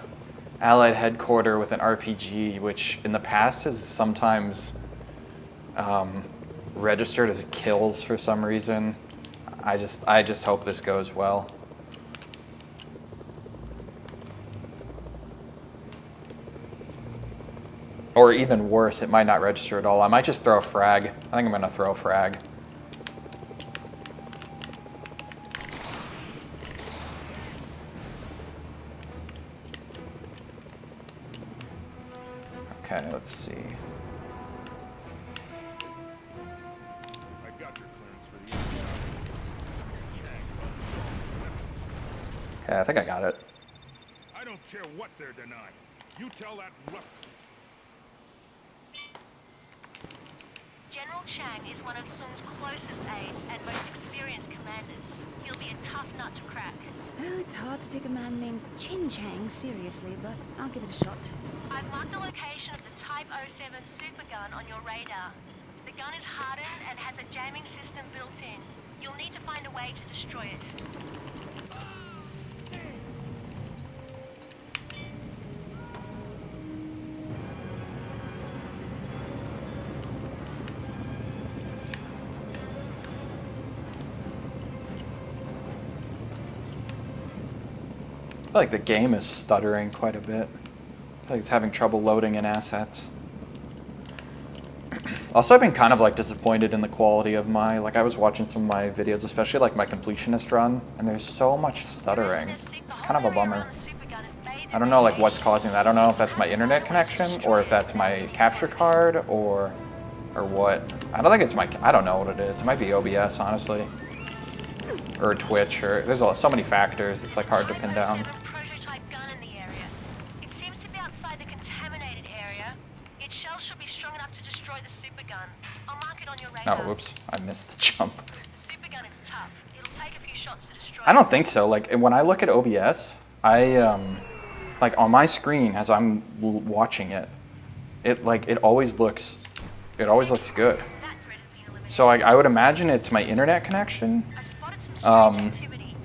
Allied headquarters with an RPG, which in the past has sometimes registered as kills for some reason. I just hope this goes well. Or even worse, it might not register at all. I might just throw a frag. I think I'm gonna throw a frag. Okay, let's see. I got your clearance for the Chang runs weapons. Okay, I think I got it. I don't care what they're denying. You tell that rough. General Chang is one of Sung's closest aides and most experienced commanders. He'll be a tough nut to crack. Oh, it's hard to take a man named Chin Chang seriously, but I'll give it a shot. I've marked the location of the Type 07 supergun on your radar. The gun is hardened and has a jamming system built in. You'll need to find a way to destroy it. I feel like the game is stuttering quite a bit. I feel like it's having trouble loading in assets. Also, I've been kind of like disappointed in the quality of my, like I was watching some of my videos, especially like my completionist run, and there's so much stuttering. It's kind of a bummer. I don't know like what's causing that. I don't know if that's my internet connection or if that's my capture card or what. I don't think it's my, I don't know what it is. It might be OBS, honestly. Or Twitch, or there's so many factors, it's like hard to pin down. Prototype gun in the area. It seems to be outside the contaminated area. Its shell should be strong enough to destroy the supergun. I'll mark it on your radar. Oh, whoops, I missed the jump. The supergun is tough. It'll take a few shots to destroy I don't think so. Like when I look at OBS, like on my screen as I'm watching it, it always looks good. That threat has been eliminated. So I would imagine it's my internet connection. I spotted some strange activity.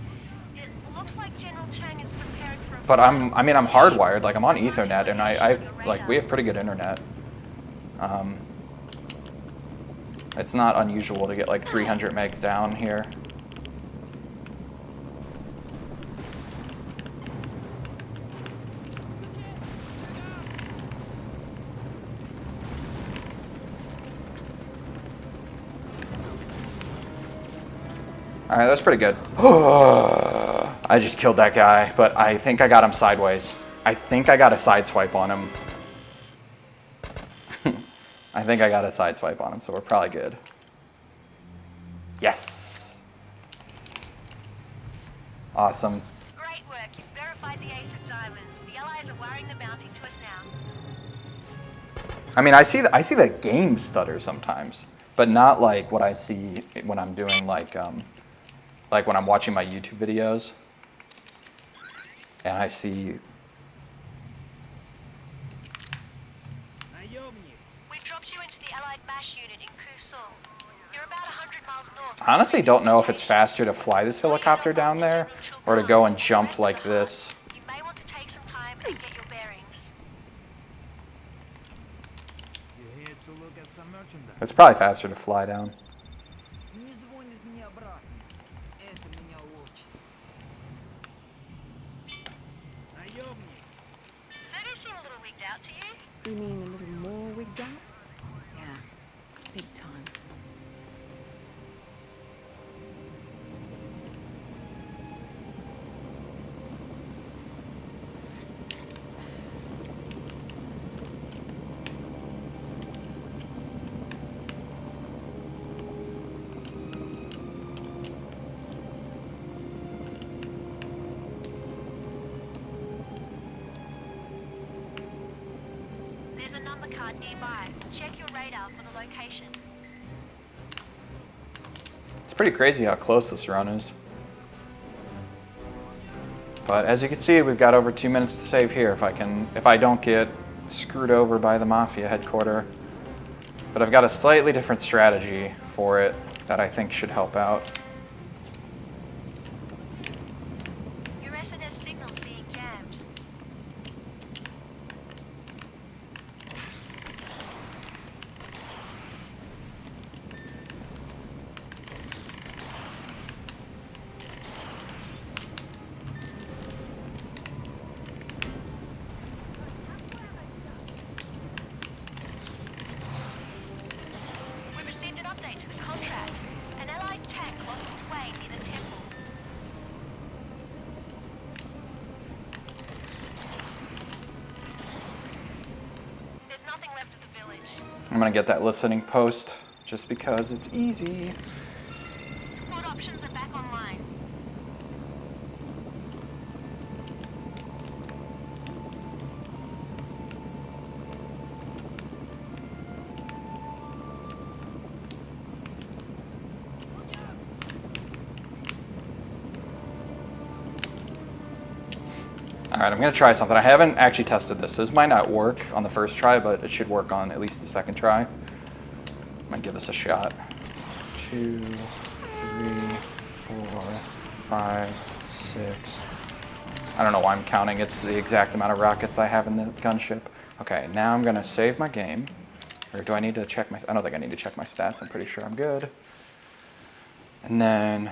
It looks like General Chang is prepared for a But I'm hardwired. Like I'm on Ethernet, and I like we have pretty good internet. It's not unusual to get like 300 megs down here. All right, that's pretty good. I just killed that guy, but I think I got him sideways. I think I got a sideswipe on him. I think I got a sideswipe on him, so we're probably good. Yes. Awesome. Great work. You've verified the ace of diamonds. The Allies are wiring the bounty to us now. I mean, I see the game stutter sometimes, but not like what I see when I'm doing like when I'm watching my YouTube videos, and I see. We've dropped you into the Allied MASH unit in Kusung. You're about 100 miles north. I honestly don't know if it's faster to fly this helicopter down there or to go and jump like this. You may want to take some time and get your bearings. You're here to look at some merchandise. It's probably faster to fly down. Не звонит мне обратно. Это меня очень. Наемник. So they seem a little wigged out to you? You mean a little more wigged out? Yeah, big time. There's a number card nearby. Check your radar for the location. It's pretty crazy how close this run is. But as you can see, we've got over 2 minutes to save here if I don't get screwed over by the Mafia headquarters. But I've got a slightly different strategy for it that I think should help out. Your SNS signal's being jammed. We received an update to the contract. An allied tank lost its way near the temple. There's nothing left of the village. I'm gonna get that listening post just because it's easy. Support options are back online. All right, I'm gonna try something. I haven't actually tested this, so this might not work on the first try, but it should work on at least the second try. I'm gonna give this a shot. 2, 3, 4, 5, 6. I don't know why I'm counting. It's the exact amount of rockets I have in the gunship. Okay, now I'm gonna save my game. Or do I need to check my, I don't think I need to check my stats. I'm pretty sure I'm good. And then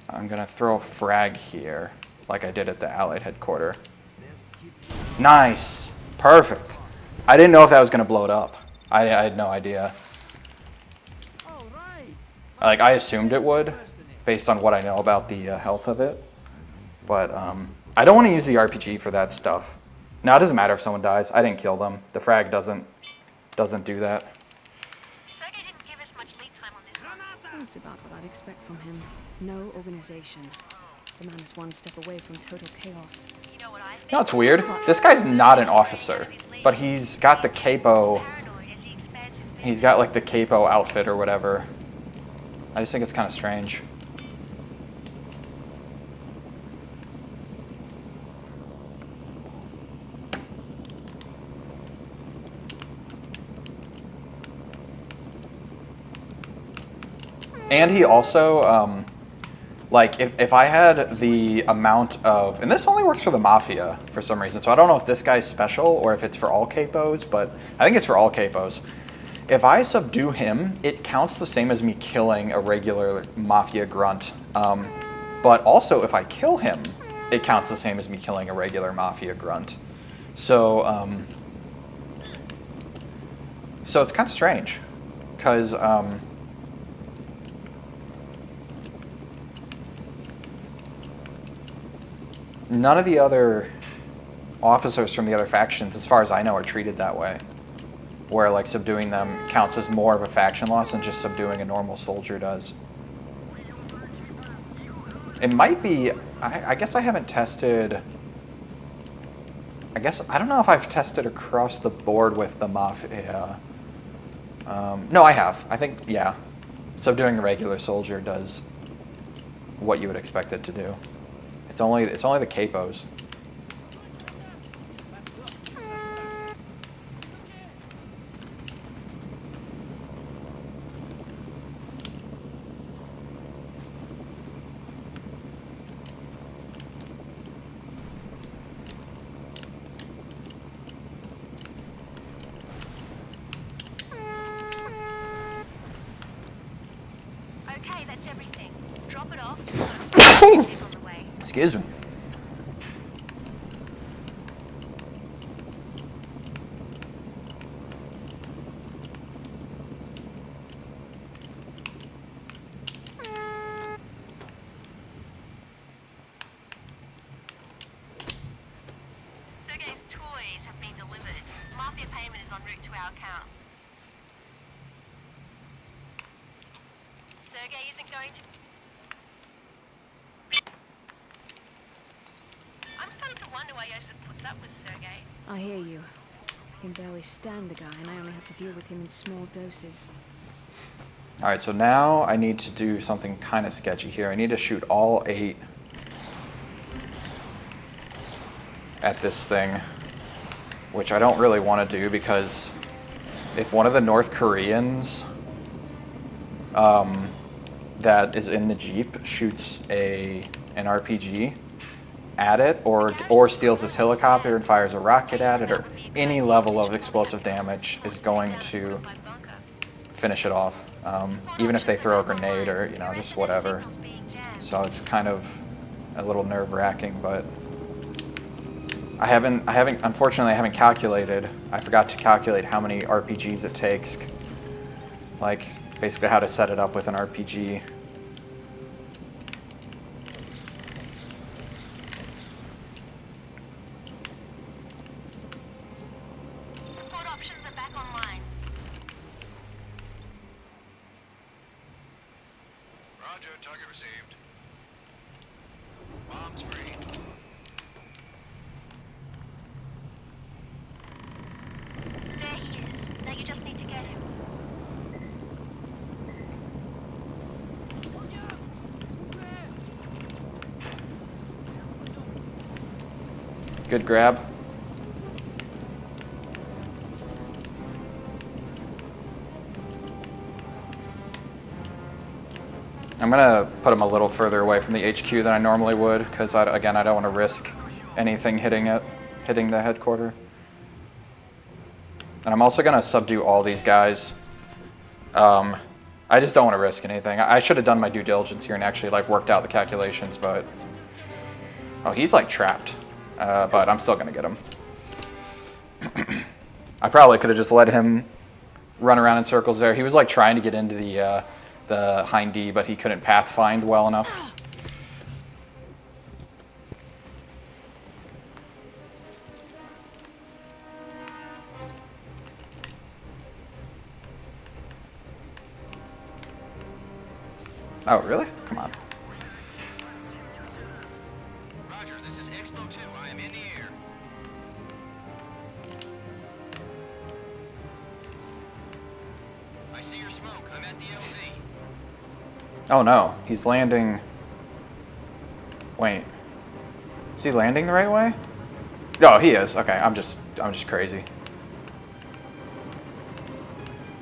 I'm gonna throw a frag here, like I did at the Allied headquarters. Nice, perfect. I didn't know if that was gonna blow it up. I had no idea. All right. Like, I assumed it would, based on what I know about the health of it. But I don't want to use the RPG for that stuff. Now, it doesn't matter if someone dies. I didn't kill them. The frag doesn't do that. Sergey didn't give us much lead time on this one. That's about what I'd expect from him. No organization. The man is one step away from total chaos. You know what I think? You know what's weird? This guy's not an officer, but he's got the capo. Paranoid as he expands his He's got like the capo outfit or whatever. I just think it's kind of strange. And he also, like, if I had the amount of, and this only works for the Mafia for some reason, so I don't know if this guy's special or if it's for all capos, but I think it's for all capos. If I subdue him, it counts the same as me killing a regular Mafia grunt. But also, if I kill him, it counts the same as me killing a regular Mafia grunt. So, so it's kind of strange, because none of the other officers from the other factions, as far as I know, are treated that way. Where like subduing them counts as more of a faction loss than just subduing a normal soldier does. It might be, I guess I haven't tested, I don't know if I've tested across the board with the Mafia. No, I have. I think, yeah. Subduing a regular soldier does what you would expect it to do. It's only the capos. Okay, that's everything. Drop it off. On the way. Excuse me. Sergey's toys have been delivered. Mafia payment is en route to our account. Sergey isn't going to... I'm starting to wonder why Yosef puts up with Sergey. I hear you. I can barely stand the guy, and I only have to deal with him in small doses. All right, so now I need to do something kind of sketchy here. I need to shoot all 8 at this thing, which I don't really want to do because if one of the North Koreans that is in the Jeep shoots an RPG at it, or steals this helicopter and fires a rocket at it, or any level of explosive damage is going to finish it off. Even if they throw a grenade or, you know, just whatever. So it's kind of a little nerve-wracking, but unfortunately I haven't calculated. I forgot to calculate how many RPGs it takes. Like, basically how to set it up with an RPG. Support options are back online. Roger, target received. Bombs free. There he is. Now you just need to get him. Good grab. I'm gonna put him a little further away from the HQ than I normally would, because again, I don't want to risk anything hitting the headquarters. And I'm also gonna subdue all these guys. I just don't want to risk anything. I should have done my due diligence here and actually like worked out the calculations, but oh, he's like trapped. But I'm still gonna get him. I probably could have just let him run around in circles there. He was like trying to get into the Hind D, but he couldn't pathfind well enough. Oh, really? Come on. Roger, this is Expo 2. I am in the air. I see your smoke. I'm at the LZ. Oh no, he's landing. Wait, is he landing the right way? No, he is. Okay, I'm just crazy.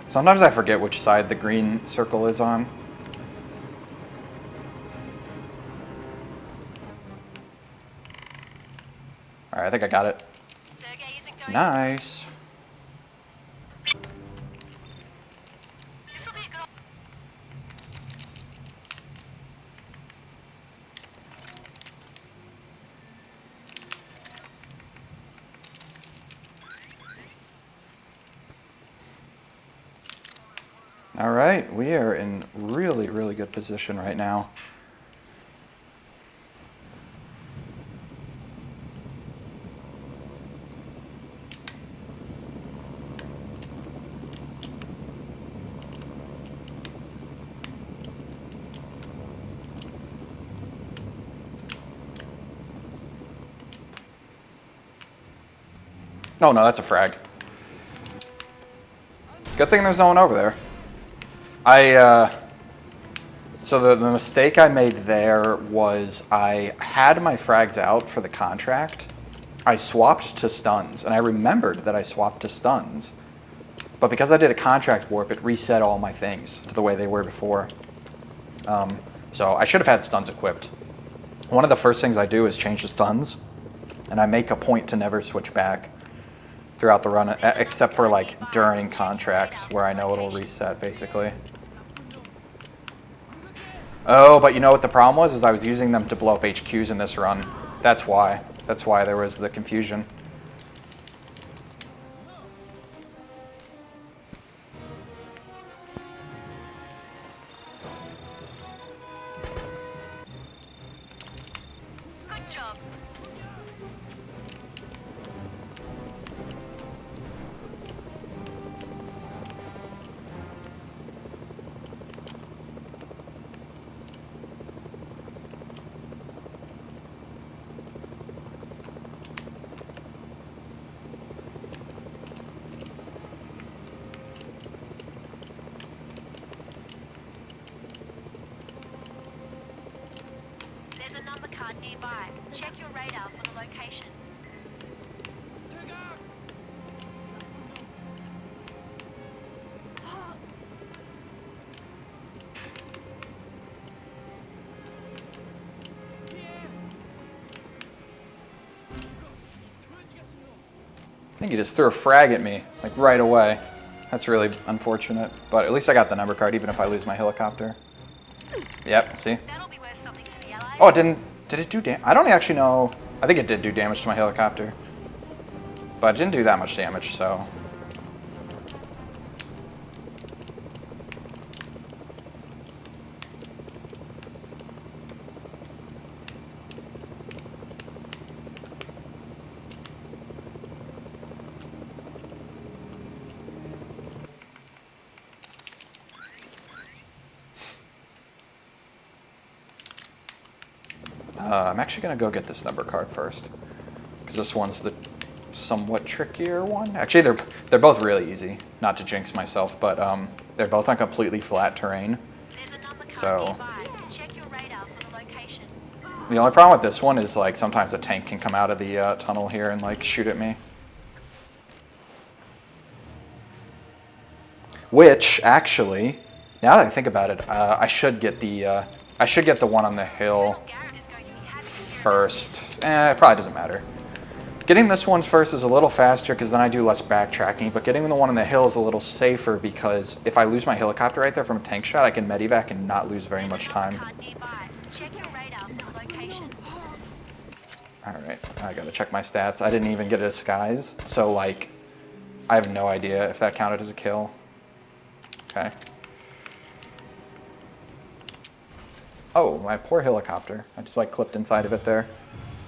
Sometimes I forget which side the green circle is on. All right, I think I got it. Sergey isn't going. Nice. This will be a good. All right, we are in really, really good position right now. Oh no, that's a frag. Good thing there's no one over there. So the mistake I made there was I had my frags out for the contract. I swapped to stuns, and I remembered that I swapped to stuns. But because I did a contract warp, it reset all my things to the way they were before. So I should have had stuns equipped. One of the first things I do is change the stuns, and I make a point to never switch back throughout the run, except for like during contracts where I know it'll reset basically. Oh, but you know what the problem was? Is I was using them to blow up HQs in this run. That's why. That's why there was the confusion. Good job. There's a number card nearby. Check your radar for the location. I think he just threw a frag at me, like right away. That's really unfortunate, but at least I got the number card even if I lose my helicopter. Yep, see? That'll be worth something to the Allies. Oh, it didn't, did it do damage? I don't actually know. I think it did do damage to my helicopter. But it didn't do that much damage, so. I'm actually going to go get this number card first, because this one's the somewhat trickier one. Actually, they're both really easy, not to jinx myself, but they're both on completely flat terrain. There's a number card So nearby. Check your radar for the location. the only problem with this one is like sometimes a tank can come out of the tunnel here and like shoot at me. Which actually, now that I think about it, I should get the one on the hill Garrett is going to be happy to hear first. It probably doesn't matter. Getting this one first is a little faster because then I do less backtracking, but getting the one on the hill is a little safer because if I lose my helicopter right there from a tank shot, I can medevac and not lose very much time. card nearby. Check your radar for the location. Alright, I gotta check my stats. I didn't even get a disguise, so like, I have no idea if that counted as a kill. Okay. Oh, my poor helicopter. I just like clipped inside of it there.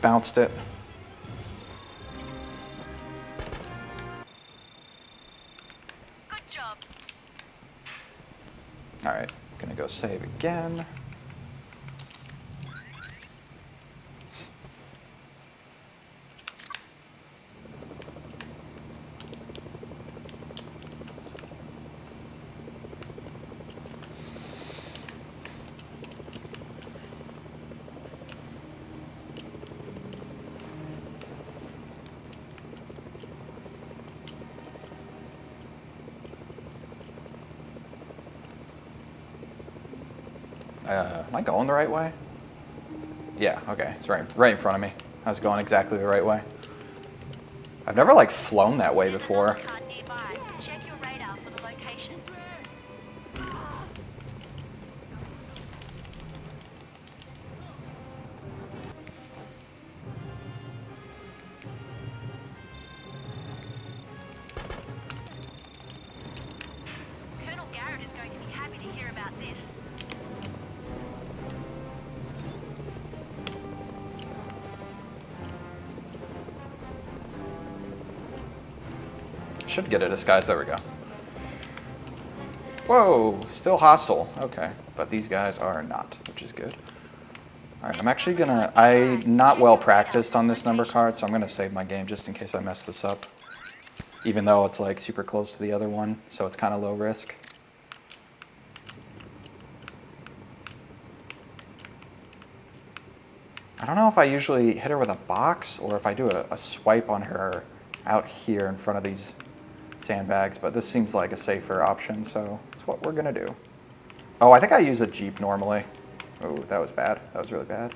Bounced it. Good job. Alright, gonna go save again. Am I going the right way? Yeah, okay, it's right in front of me. I was going exactly the right way. I've never like flown that way before. Number card nearby. Check your radar for the location. Colonel Garrett is going to be happy to hear about this. Should get a disguise, there we go. Whoa, still hostile. Okay, but these guys are not, which is good. Alright, I'm actually gonna, I'm not well practiced on this number card, so I'm gonna save my game just in case I mess this up. Even though it's like super close to the other one, so it's kind of low risk. I don't know if I usually hit her with a box or if I do a swipe on her out here in front of these sandbags, but this seems like a safer option, so that's what we're gonna do. Oh, I think I use a Jeep normally. Oh, that was bad. That was really bad.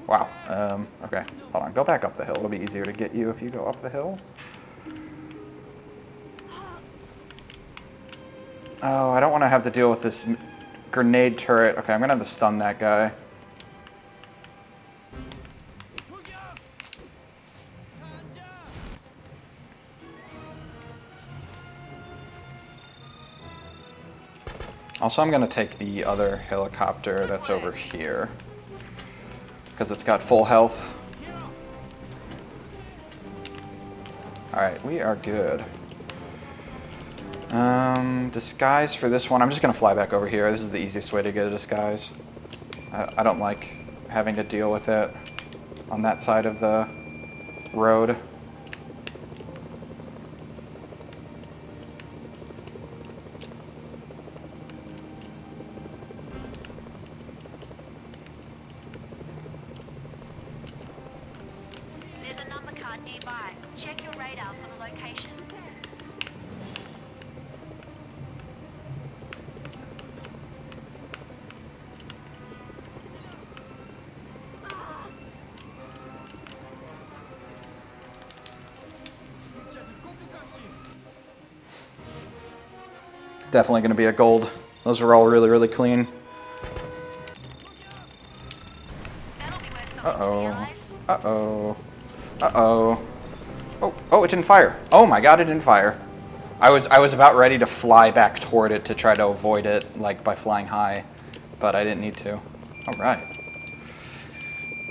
Wow. Okay, hold on. Go back up the hill. It'll be easier to get you if you go up the hill. Oh, I don't want to have to deal with this grenade turret. Okay, I'm gonna have to stun that guy. Also, I'm going to take the other helicopter that's over here because it's got full health. Alright, we are good. Disguise for this one. I'm just going to fly back over here. This is the easiest way to get a disguise. I don't like having to deal with it on that side of the road. There's a number card nearby. Check your radar for the location. Definitely gonna be a gold. Those were all really, really clean. That'll be worth something to Uh-oh. realize. Uh-oh. Uh-oh. Oh, it didn't fire. Oh my god, it didn't fire. I was about ready to fly back toward it to try to avoid it, like by flying high, but I didn't need to. All right.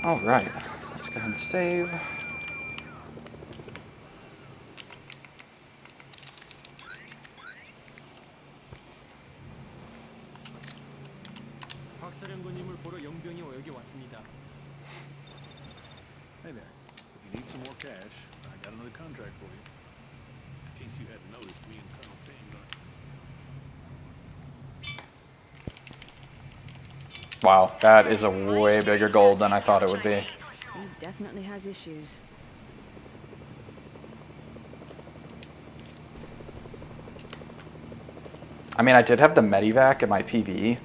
All right. Let's go ahead and save. 박사령관님을 보러 용병이 여기 왔습니다. Hey there. If you need some more cash, I got another contract for you. In case you hadn't noticed, me and Colonel Payne are... Wow, that is a way bigger gold than I thought it would be. He definitely has issues. I mean, I did have the Medivac in my PB,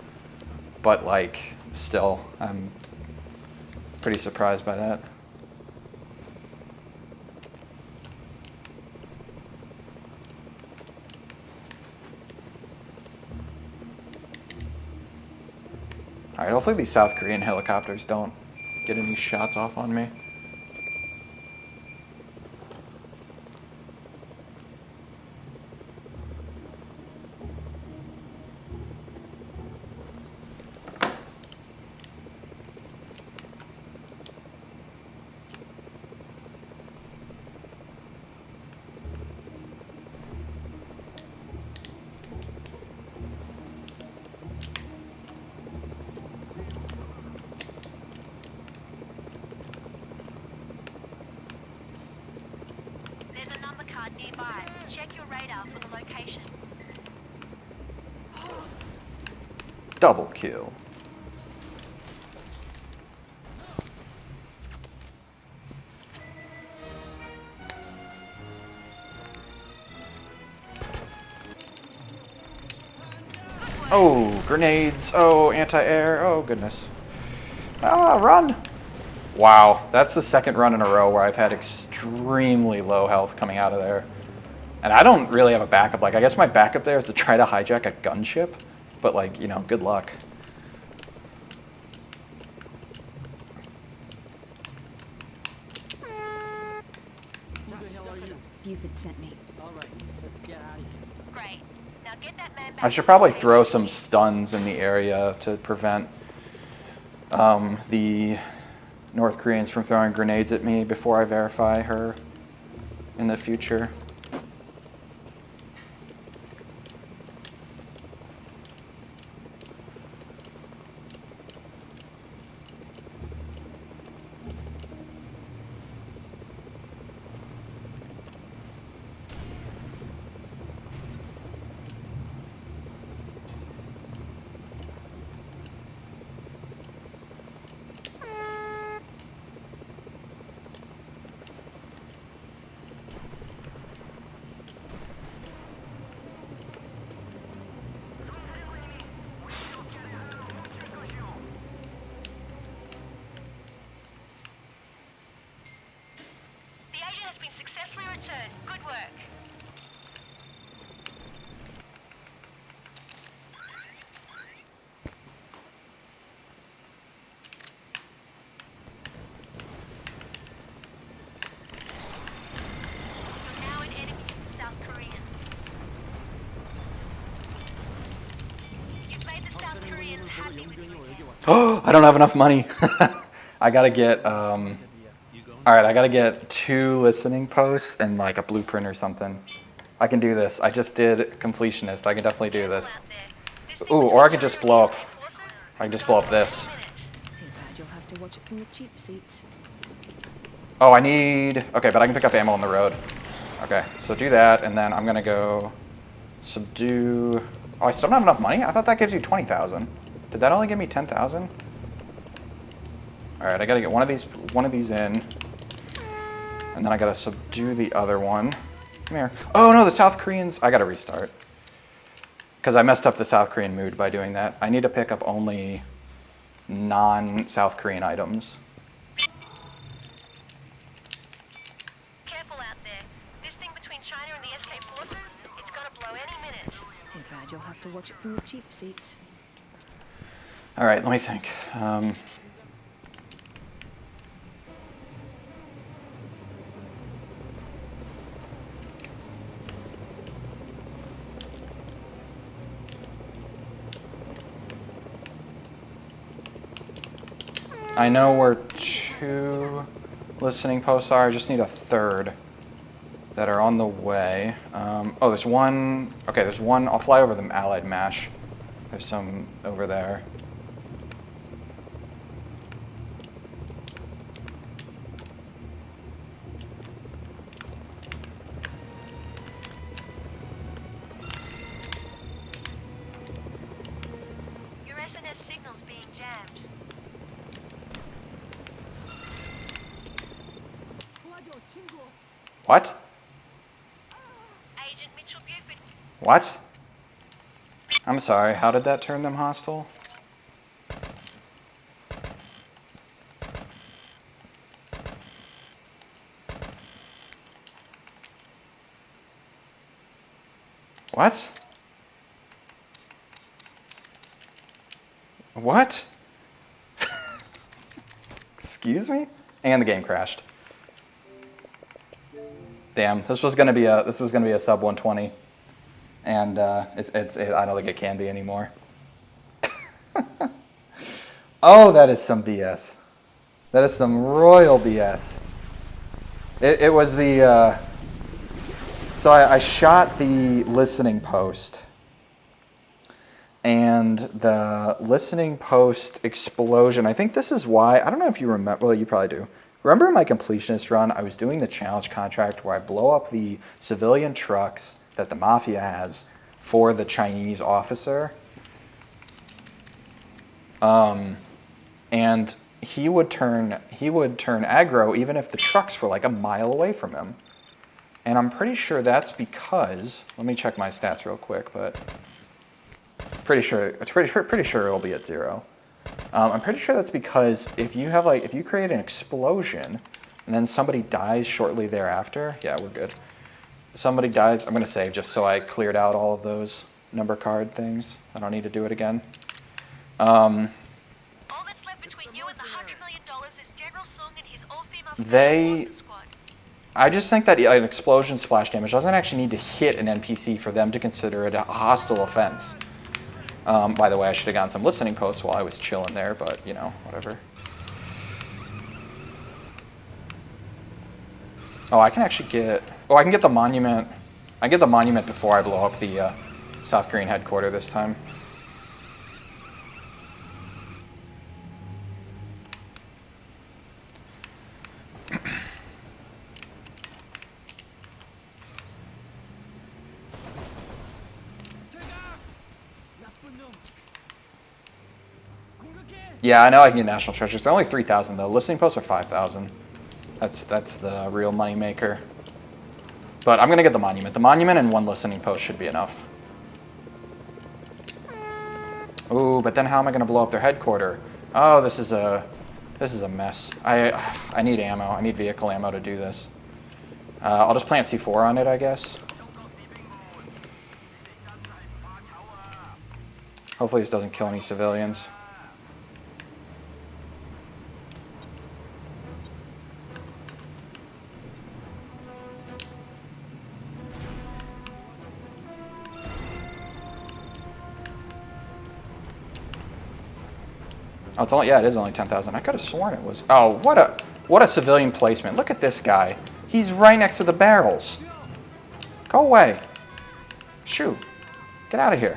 but like, still, I'm pretty surprised by that. Alright, hopefully these South Korean helicopters don't get any shots off on me. There's a number card nearby. Check your radar for the location. Double kill. Oh, grenades. Oh, anti-air. Oh, goodness. Ah, run. Wow, that's the second run in a row where I've had extremely low health coming out of there. And I don't really have a backup. Like, I guess my backup there is to try to hijack a gunship. But, like, you know, good luck. Buford sent me. All right, let's get out of here. Great. Now get that man back. I should probably throw some stuns in the area to prevent the North Koreans from throwing grenades at me before I verify her in the future. The agent has been successfully returned. Good work. You're now an enemy to the South Koreans. You've made the South Koreans happy with you again. Oh, I don't have enough money. I gotta get, all right, I gotta get 2 listening posts and like a blueprint or something. I can do this. I just did completionist. I can definitely do this. Out there. This Ooh, thing or I between could just China blow and up. the forces, I can just blow up this. Too bad you'll have to watch it from the cheap seats. Oh, I need, okay, but I can pick up ammo on the road. Okay, so do that, and then I'm gonna go subdue, oh, I still don't have enough money? I thought that gives you 20,000. Did that only give me 10,000? All right, I gotta get one of these in, and then I gotta subdue the other one. Come here. Oh no, the South Koreans, I gotta restart. Because I messed up the South Korean mood by doing that. I need to pick up only non-South Korean items. Careful out there. This thing between China and the SK forces, it's gonna blow any minute. Too bad bad you'll have to watch it from the cheap seats. All right, let me think. I know where 2 listening posts are. I just need a third that are on the way. Oh, there's one. Okay, there's one. I'll fly over the Allied MASH. There's some over there. Your SNS signal's being jammed. What? Agent Mitchell Buford. What? I'm sorry, how did that turn them hostile? What? What? Excuse me? And the game crashed. Damn, this was gonna be a sub 120, and I don't think it can be anymore. Oh, that is some BS. That is some royal BS. It was the so I shot the listening post, and the listening post explosion. I think this is why. I don't know if you remember. Well, you probably do. Remember in my completionist run, I was doing the challenge contract where I blow up the civilian trucks that the Mafia has for the Chinese officer. And he would turn aggro even if the trucks were like a mile away from him. And I'm pretty sure that's because, let me check my stats real quick, but pretty sure it'll be at 0. I'm pretty sure that's because if you create an explosion and then somebody dies shortly thereafter, yeah, we're good. Somebody dies, I'm gonna save just so I cleared out all of those number card things. I don't need to do it again. All that's left between you and the $100 million is General Sung and his all-female squad. I just think that an explosion splash damage doesn't actually need to hit an NPC for them to consider it a hostile offense. By the way, I should have gotten some listening posts while I was chilling there, but, you know, whatever. Oh, I can actually get... Oh, I can get the monument. I get the monument before I blow up the South Korean headquarters this time. Yeah, I know I can get national treasures. They're only 3,000 though. Listening posts are 5,000. That's the real money maker. But I'm gonna get the monument. The monument and 1 listening post should be enough. Ooh, but then how am I gonna blow up their headquarters? Oh, this is a mess. I need ammo. I need vehicle ammo to do this. I'll just plant C4 on it, I guess. Hopefully this doesn't kill any civilians. Oh, it is only 10,000. I could have sworn it was. Oh, what a civilian placement. Look at this guy. He's right next to the barrels. Go away. Shoo. Get out of here.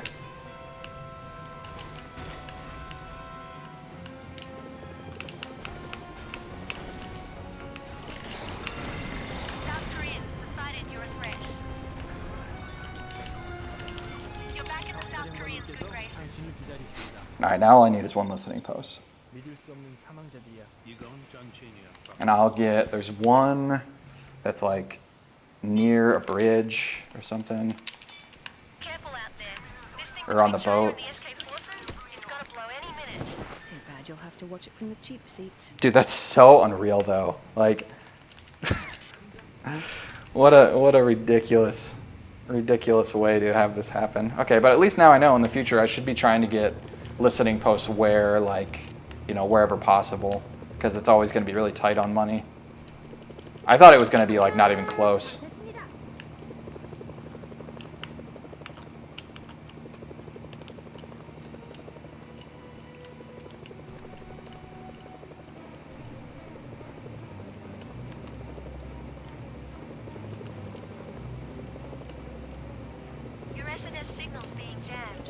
South Koreans decided you're a threat. You're back in the South Koreans' good graces. All right, now all I need is 1 listening post. And I'll get, there's one that's like near a bridge or something. Careful out there. This thing Or on the between China boat. and the SK forces, it's gonna blow any minute. Too bad you'll have to watch it from the cheap seats. Dude, that's so unreal though. Like, what a ridiculous ridiculous way to have this happen. Okay, but at least now I know in the future I should be trying to get listening posts where, like, you know, wherever possible, because it's always going to be really tight on money. I thought it was going to be like not even close. Your SNS signal's being jammed.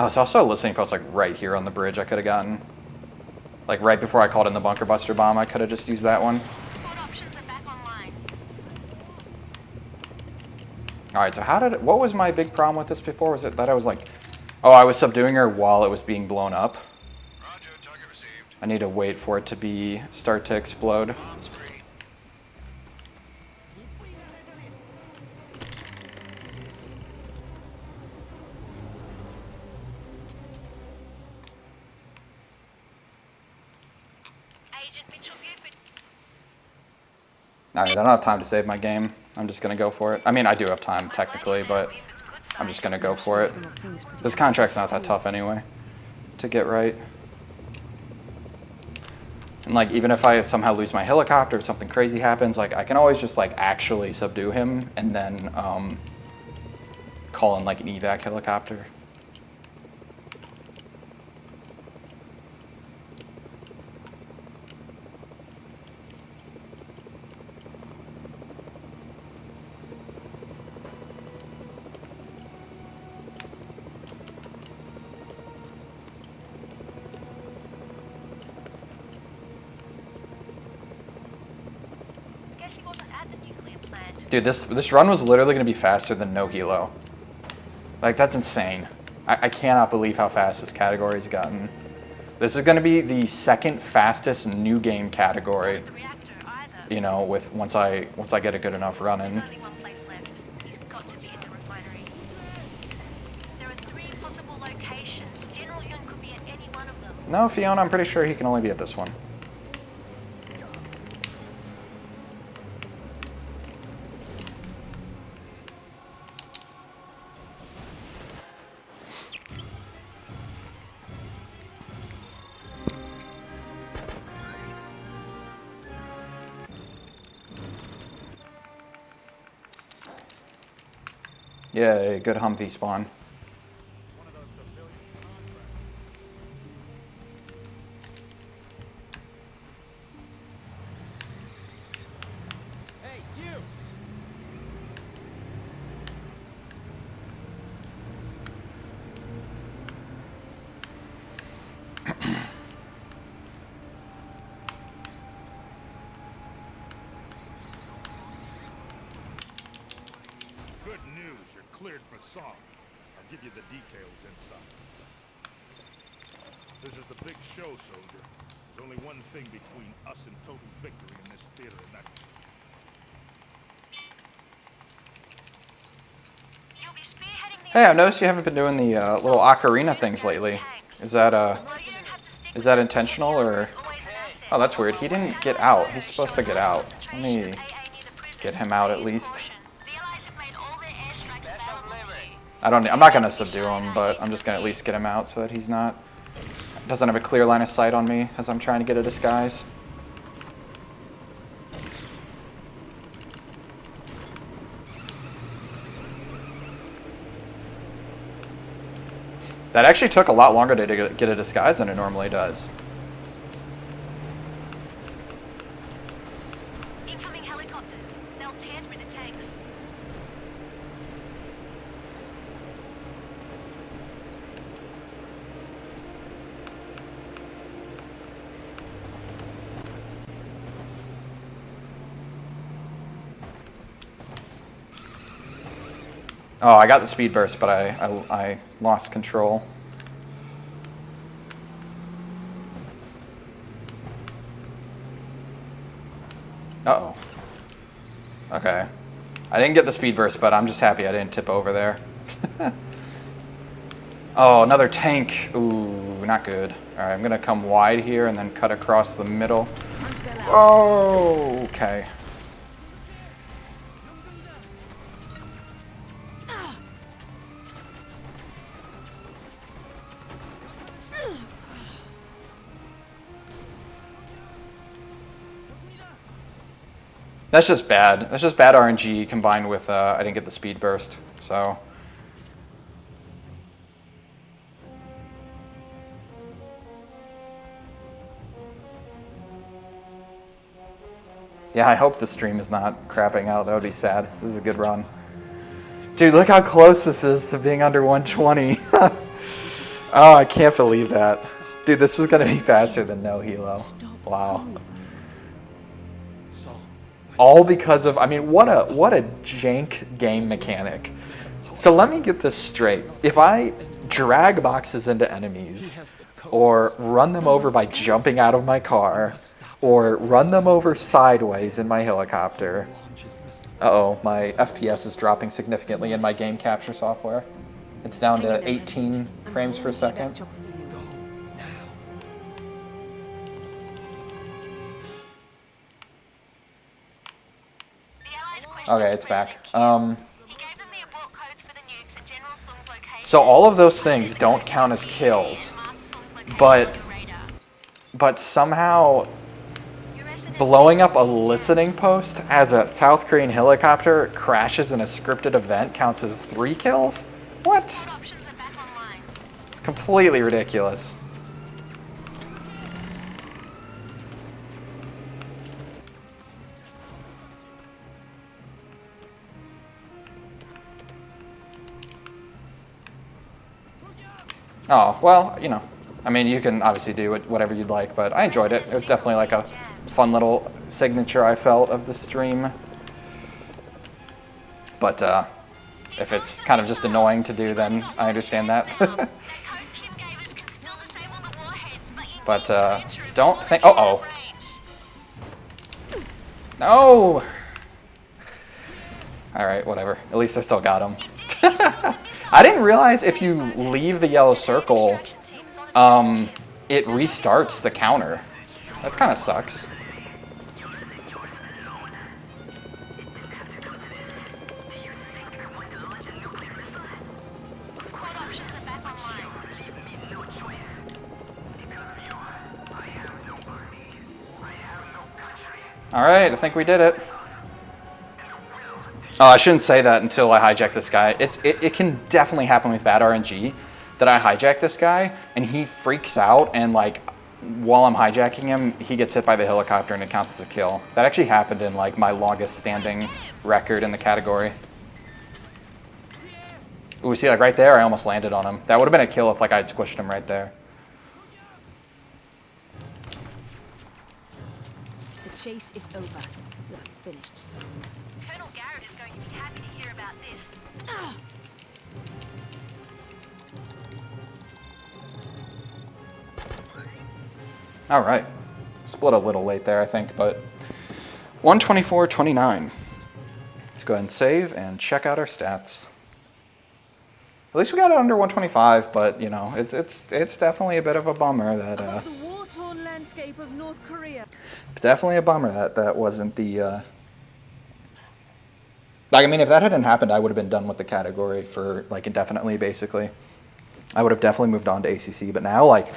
Oh, so I saw a listening post like right here on the bridge I could have gotten. Like right before I called in the bunker buster bomb, I could have just used that one. Port options are back online. Alright, so what was my big problem with this before? Was it that I was like, oh, I was subduing her while it was being blown up? Roger, target received. I need to wait for it to start to explode. Bombs free. Agent Mitchell Buford. Alright, I don't have time to save my game. I'm just going to go for it. I mean, I do have time technically, but I'm just going to go for it. This contract's not that tough anyway to get right. And like, even if I somehow lose my helicopter, if something crazy happens, like I can always just like actually subdue him and then call in like an evac helicopter. Guess he wasn't at the nuclear plant. Dude, this run was literally going to be faster than No Helo. Like, that's insane. I cannot believe how fast this category's gotten. This is going to be the second fastest new game category, The reactor either. you know, with once I get a good enough run in. There's only one place left. He's got to be in the refinery. There are 3 possible locations. General Yun could be at any one of them. No, Fiona, I'm pretty sure he can only be at this one. Yay, good Humvee spawn. Hey, you! Good news, you're cleared for song. I'll give you the details inside. This is the big show, soldier. There's only one thing between us and total victory in this theater, and that... You'll be spearheading the Hey, I've noticed you haven't been doing the little ocarina things lately. Is that intentional or? Oh, that's weird. He didn't get out. He's supposed to get out. Let me get him out at least. I'm not gonna subdue him, but I'm just gonna at least get him out so that he's doesn't have a clear line of sight on me as I'm trying to get a disguise. That actually took a lot longer to get a disguise than it normally does. Incoming helicopters. They'll tear through the tanks. Oh, I got the speed burst, but I lost control. Uh-oh. Okay. I didn't get the speed burst, but I'm just happy I didn't tip over there. Oh, another tank. Ooh, not good. All right, I'm gonna come wide here and then cut across the middle. Oh, okay. That's just bad. That's just bad RNG combined with I didn't get the speed burst. So. Yeah, I hope the stream is not crapping out. That would be sad. This is a good run. Dude, look how close this is to being under 120. Oh, I can't believe that. Dude, this was going to be faster than No Helo. Wow. All because of, I mean, what a jank game mechanic. So let me get this straight. If I drag boxes into enemies, or run them over by jumping out of my car, or run them over sideways in my helicopter. Uh-oh, my FPS is dropping significantly in my game capture software. It's down to 18 frames per second. Okay, it's back. So all of those things don't count as kills, but somehow blowing up a listening post as a South Korean helicopter crashes in a scripted event counts as 3 kills? What? It's completely ridiculous. Oh, well, you know, I mean, you can obviously do whatever you'd like, but I enjoyed it. It was definitely like a fun little signature I felt of the stream. But if it's kind of just annoying to do, then I understand that. But don't think... Uh-oh. No! Alright, whatever. At least I still got him. I didn't realize if you leave the yellow circle, it restarts the counter. That kind of sucks. Alright, I think we did it. Oh, I shouldn't say that until I hijack this guy. It can definitely happen with bad RNG that I hijack this guy and he freaks out and like while I'm hijacking him, he gets hit by the helicopter and it counts as a kill. That actually happened in like my longest standing record in the category. Ooh, see like right there, I almost landed on him. That would have been a kill if like I had squished him right there. The chase is over. You're finished soon. Colonel Garrett is going to be happy to hear about this. All right, split a little late there, I think, but 124.29. Let's go ahead and save and check out our stats. At least we got it under 125, but you know, it's definitely a bit of a bummer that the war-torn landscape of North Korea. definitely a bummer that wasn't the like, I mean, if that hadn't happened, I would have been done with the category for like indefinitely, basically. I would have definitely moved on to ACC, but now like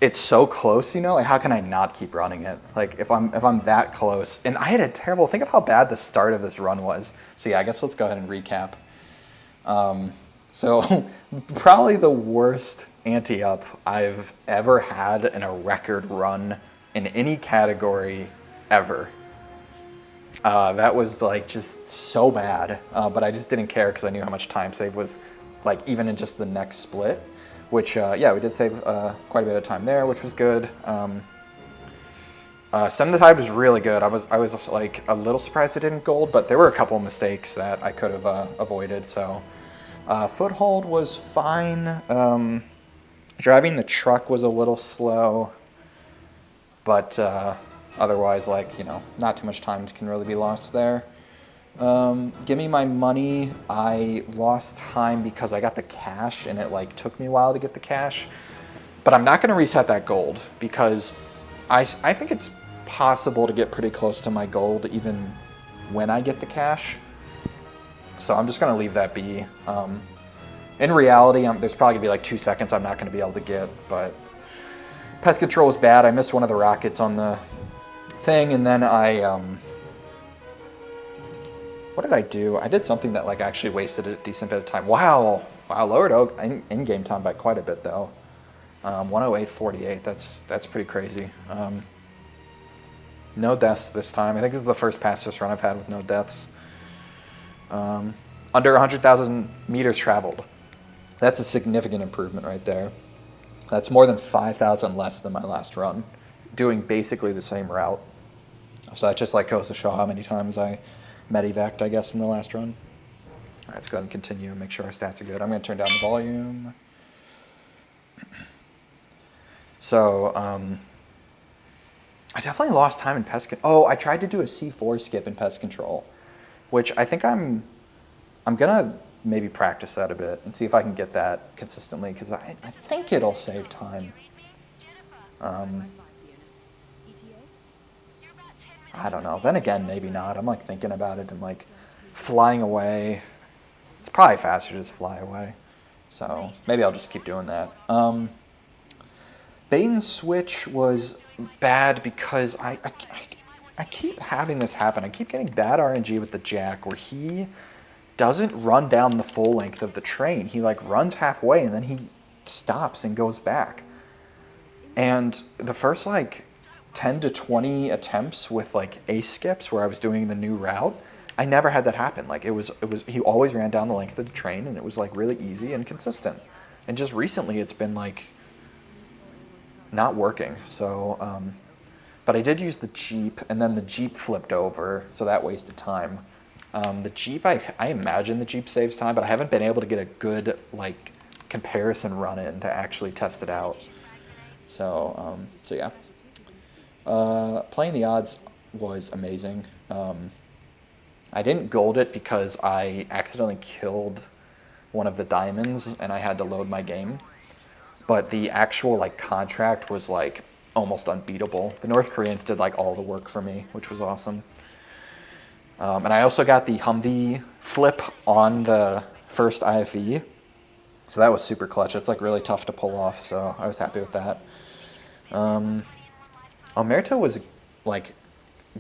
it's so close, you know, like how can I not keep running it? Like if I'm that close, and I had a terrible, think of how bad the start of this run was. So yeah, I guess let's go ahead and recap. So probably the worst anti-up I've ever had in a record run in any category ever. That was like just so bad, but I just didn't care because I knew how much time save was like even in just the next split, which yeah, we did save quite a bit of time there, which was good. Stem the Tide was really good. I was like a little surprised it didn't gold, but there were a couple of mistakes that I could have avoided. So Foothold was fine. Driving the truck was a little slow, but otherwise, like, you know, not too much time can really be lost there. Give me my money. I lost time because I got the cash and it like took me a while to get the cash. But I'm not going to reset that gold because I think it's possible to get pretty close to my gold even when I get the cash. So I'm just going to leave that be. In reality, there's probably going to be like 2 seconds I'm not going to be able to get, but pest control is bad. I missed one of the rockets on the thing, and then what did I do? I did something that like actually wasted a decent bit of time. Wow, lowered in-game time by quite a bit though. 108.48. That's pretty crazy. No deaths this time. I think this is the first pacifist run I've had with no deaths. Under 100,000 meters traveled. That's a significant improvement right there. That's more than 5,000 less than my last run, doing basically the same route. So that just like goes to show how many times I medevaced, I guess, in the last run. All right, let's go ahead and continue and make sure our stats are good. I'm going to turn down the volume. So, I definitely lost time in pest control. Oh, I tried to do a C4 skip in pest control, which I think I'm gonna maybe practice that a bit and see if I can get that consistently because I think it'll save time. I don't know. Then again, maybe not. I'm like thinking about it and like flying away. It's probably faster to just fly away. So maybe I'll just keep doing that. Bait and switch was bad because I keep having this happen. I keep getting bad RNG with the jack where he doesn't run down the full length of the train. He like runs halfway and then he stops and goes back. And the first like 10 to 20 attempts with like ace skips where I was doing the new route, I never had that happen. Like it was he always ran down the length of the train and it was like really easy and consistent. And just recently it's been like not working. So but I did use the Jeep and then the Jeep flipped over, so that wasted time. The Jeep, I imagine the Jeep saves time, but I haven't been able to get a good like comparison run in to actually test it out. So so yeah. Playing the odds was amazing. I didn't gold it because I accidentally killed one of the diamonds and I had to load my game. But the actual like contract was like almost unbeatable. The North Koreans did like all the work for me, which was awesome. And I also got the Humvee flip on the first IFE. So that was super clutch. It's like really tough to pull off, so I was happy with that. Omerta was like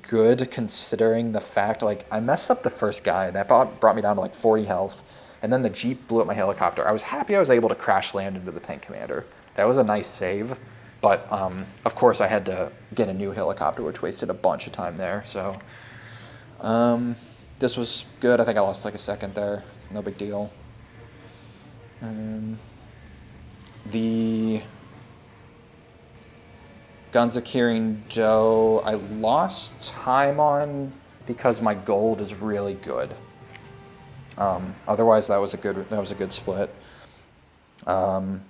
good considering the fact like I messed up the first guy and that brought me down to like 40 health. And then the Jeep blew up my helicopter. I was happy I was able to crash land into the tank commander. That was a nice save. But of course I had to get a new helicopter, which wasted a bunch of time there. So this was good. I think I lost like a second there. No big deal. The Guns of Kirin Doe, I lost time on because my gold is really good. Otherwise, that was a good split. In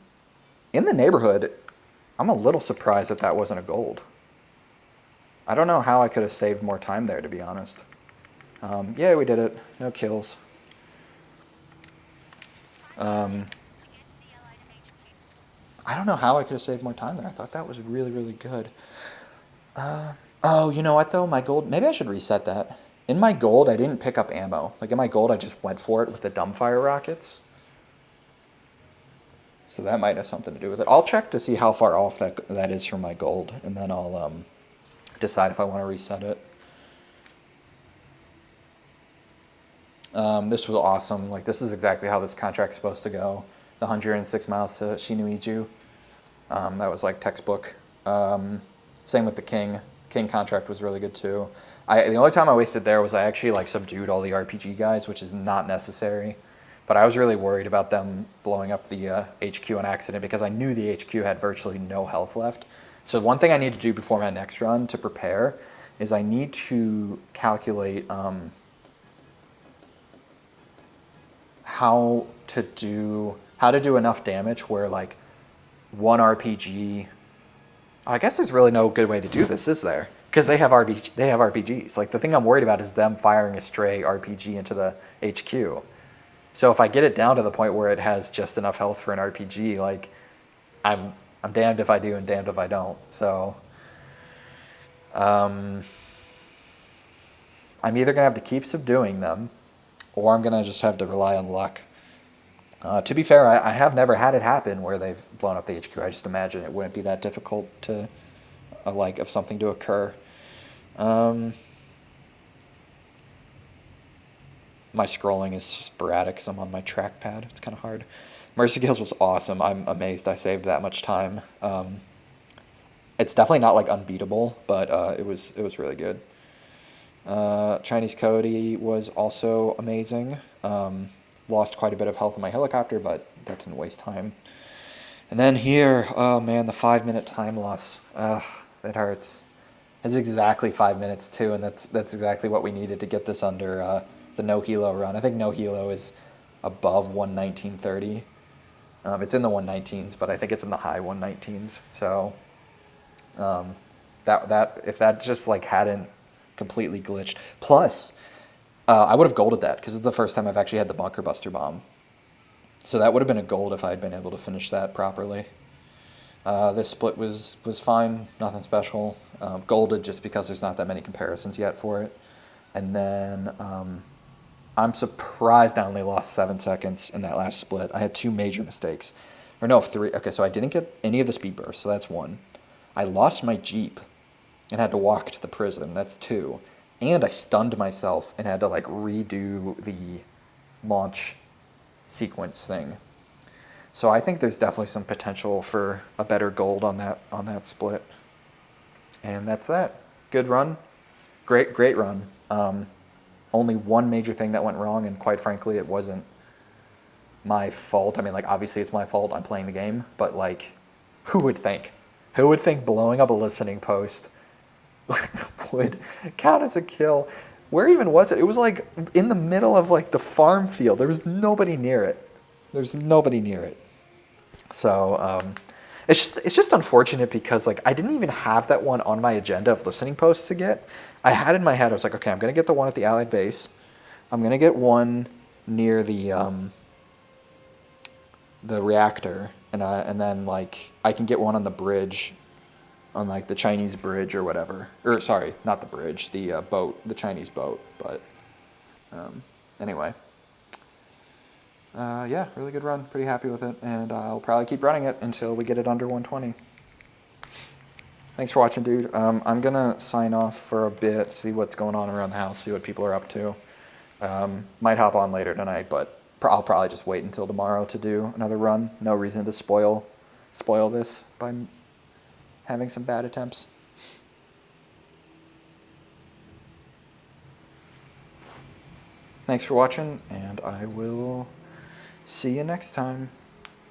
the neighborhood, I'm a little surprised that that wasn't a gold. I don't know how I could have saved more time there, to be honest. Yeah, we did it. No kills. I don't know how I could have saved more time there. I thought that was really, really good. Oh, you know what, though? My gold... Maybe I should reset that. In my gold, I didn't pick up ammo. Like, in my gold, I just went for it with the dumbfire rockets. So that might have something to do with it. I'll check to see how far off that is from my gold, and then I'll decide if I want to reset it. This was awesome. Like, this is exactly how this contract's supposed to go. The 106 miles to Shinuiju. That was like textbook. Same with the King. King contract was really good too. The only time I wasted there was I actually like subdued all the RPG guys, which is not necessary. But I was really worried about them blowing up the HQ on accident because I knew the HQ had virtually no health left. So one thing I need to do before my next run to prepare is I need to calculate how to do enough damage where like one RPG I guess there's really no good way to do this, is there? Because they have RPGs. Like, the thing I'm worried about is them firing a stray RPG into the HQ. So if I get it down to the point where it has just enough health for an RPG, like, I'm damned if I do and damned if I don't. So I'm either gonna have to keep subduing them, or I'm gonna just have to rely on luck. To be fair, I have never had it happen where they've blown up the HQ. I just imagine it wouldn't be that difficult to, of something to occur. My scrolling is sporadic because I'm on my trackpad. It's kind of hard. Mercy Kills was awesome. I'm amazed I saved that much time. It's definitely not like unbeatable, but it was really good. Chinese Cody was also amazing. Lost quite a bit of health in my helicopter, but that didn't waste time. And then here, oh man, the 5-minute time loss. That hurts. It's exactly 5 minutes too, and that's exactly what we needed to get this under the No Helo run. I think No Helo is above 119.30. It's in the 119s, but I think it's in the high 119s. So that if that just like hadn't completely glitched. Plus, I would have golded that because it's the first time I've actually had the bunker buster bomb. So that would have been a gold if I had been able to finish that properly. This split was fine, nothing special. Golded just because there's not that many comparisons yet for it. And then I'm surprised I only lost 7 seconds in that last split. I had 2 major mistakes. Or no, 3. Okay, so I didn't get any of the speed bursts, so that's 1. I lost my Jeep and had to walk to the prison. That's 2. And I stunned myself and had to like redo the launch sequence thing. So I think there's definitely some potential for a better gold on that split. And that's that. Good run. Great run. Only one major thing that went wrong, and quite frankly, it wasn't my fault. I mean, like, obviously it's my fault. I'm playing the game. But, like, who would think? Who would think blowing up a listening post would count as a kill? Where even was it? It was, like, in the middle of, like, the farm field. There was nobody near it. There's nobody near it. So, it's just unfortunate because, like, I didn't even have that one on my agenda of listening posts to get. I had in my head, I was like, okay, I'm going to get the one at the Allied base. I'm going to get one near the reactor. And then, like, I can get one on the bridge, on, like, the Chinese bridge or whatever. Or, sorry, not the bridge, the boat, the Chinese boat. But, anyway. Yeah, really good run. Pretty happy with it. And I'll probably keep running it until we get it under 120. Thanks for watching, dude. I'm going to sign off for a bit, see what's going on around the house, see what people are up to. Might hop on later tonight, but I'll probably just wait until tomorrow to do another run. No reason to spoil this by having some bad attempts. Thanks for watching, and I will see you next time.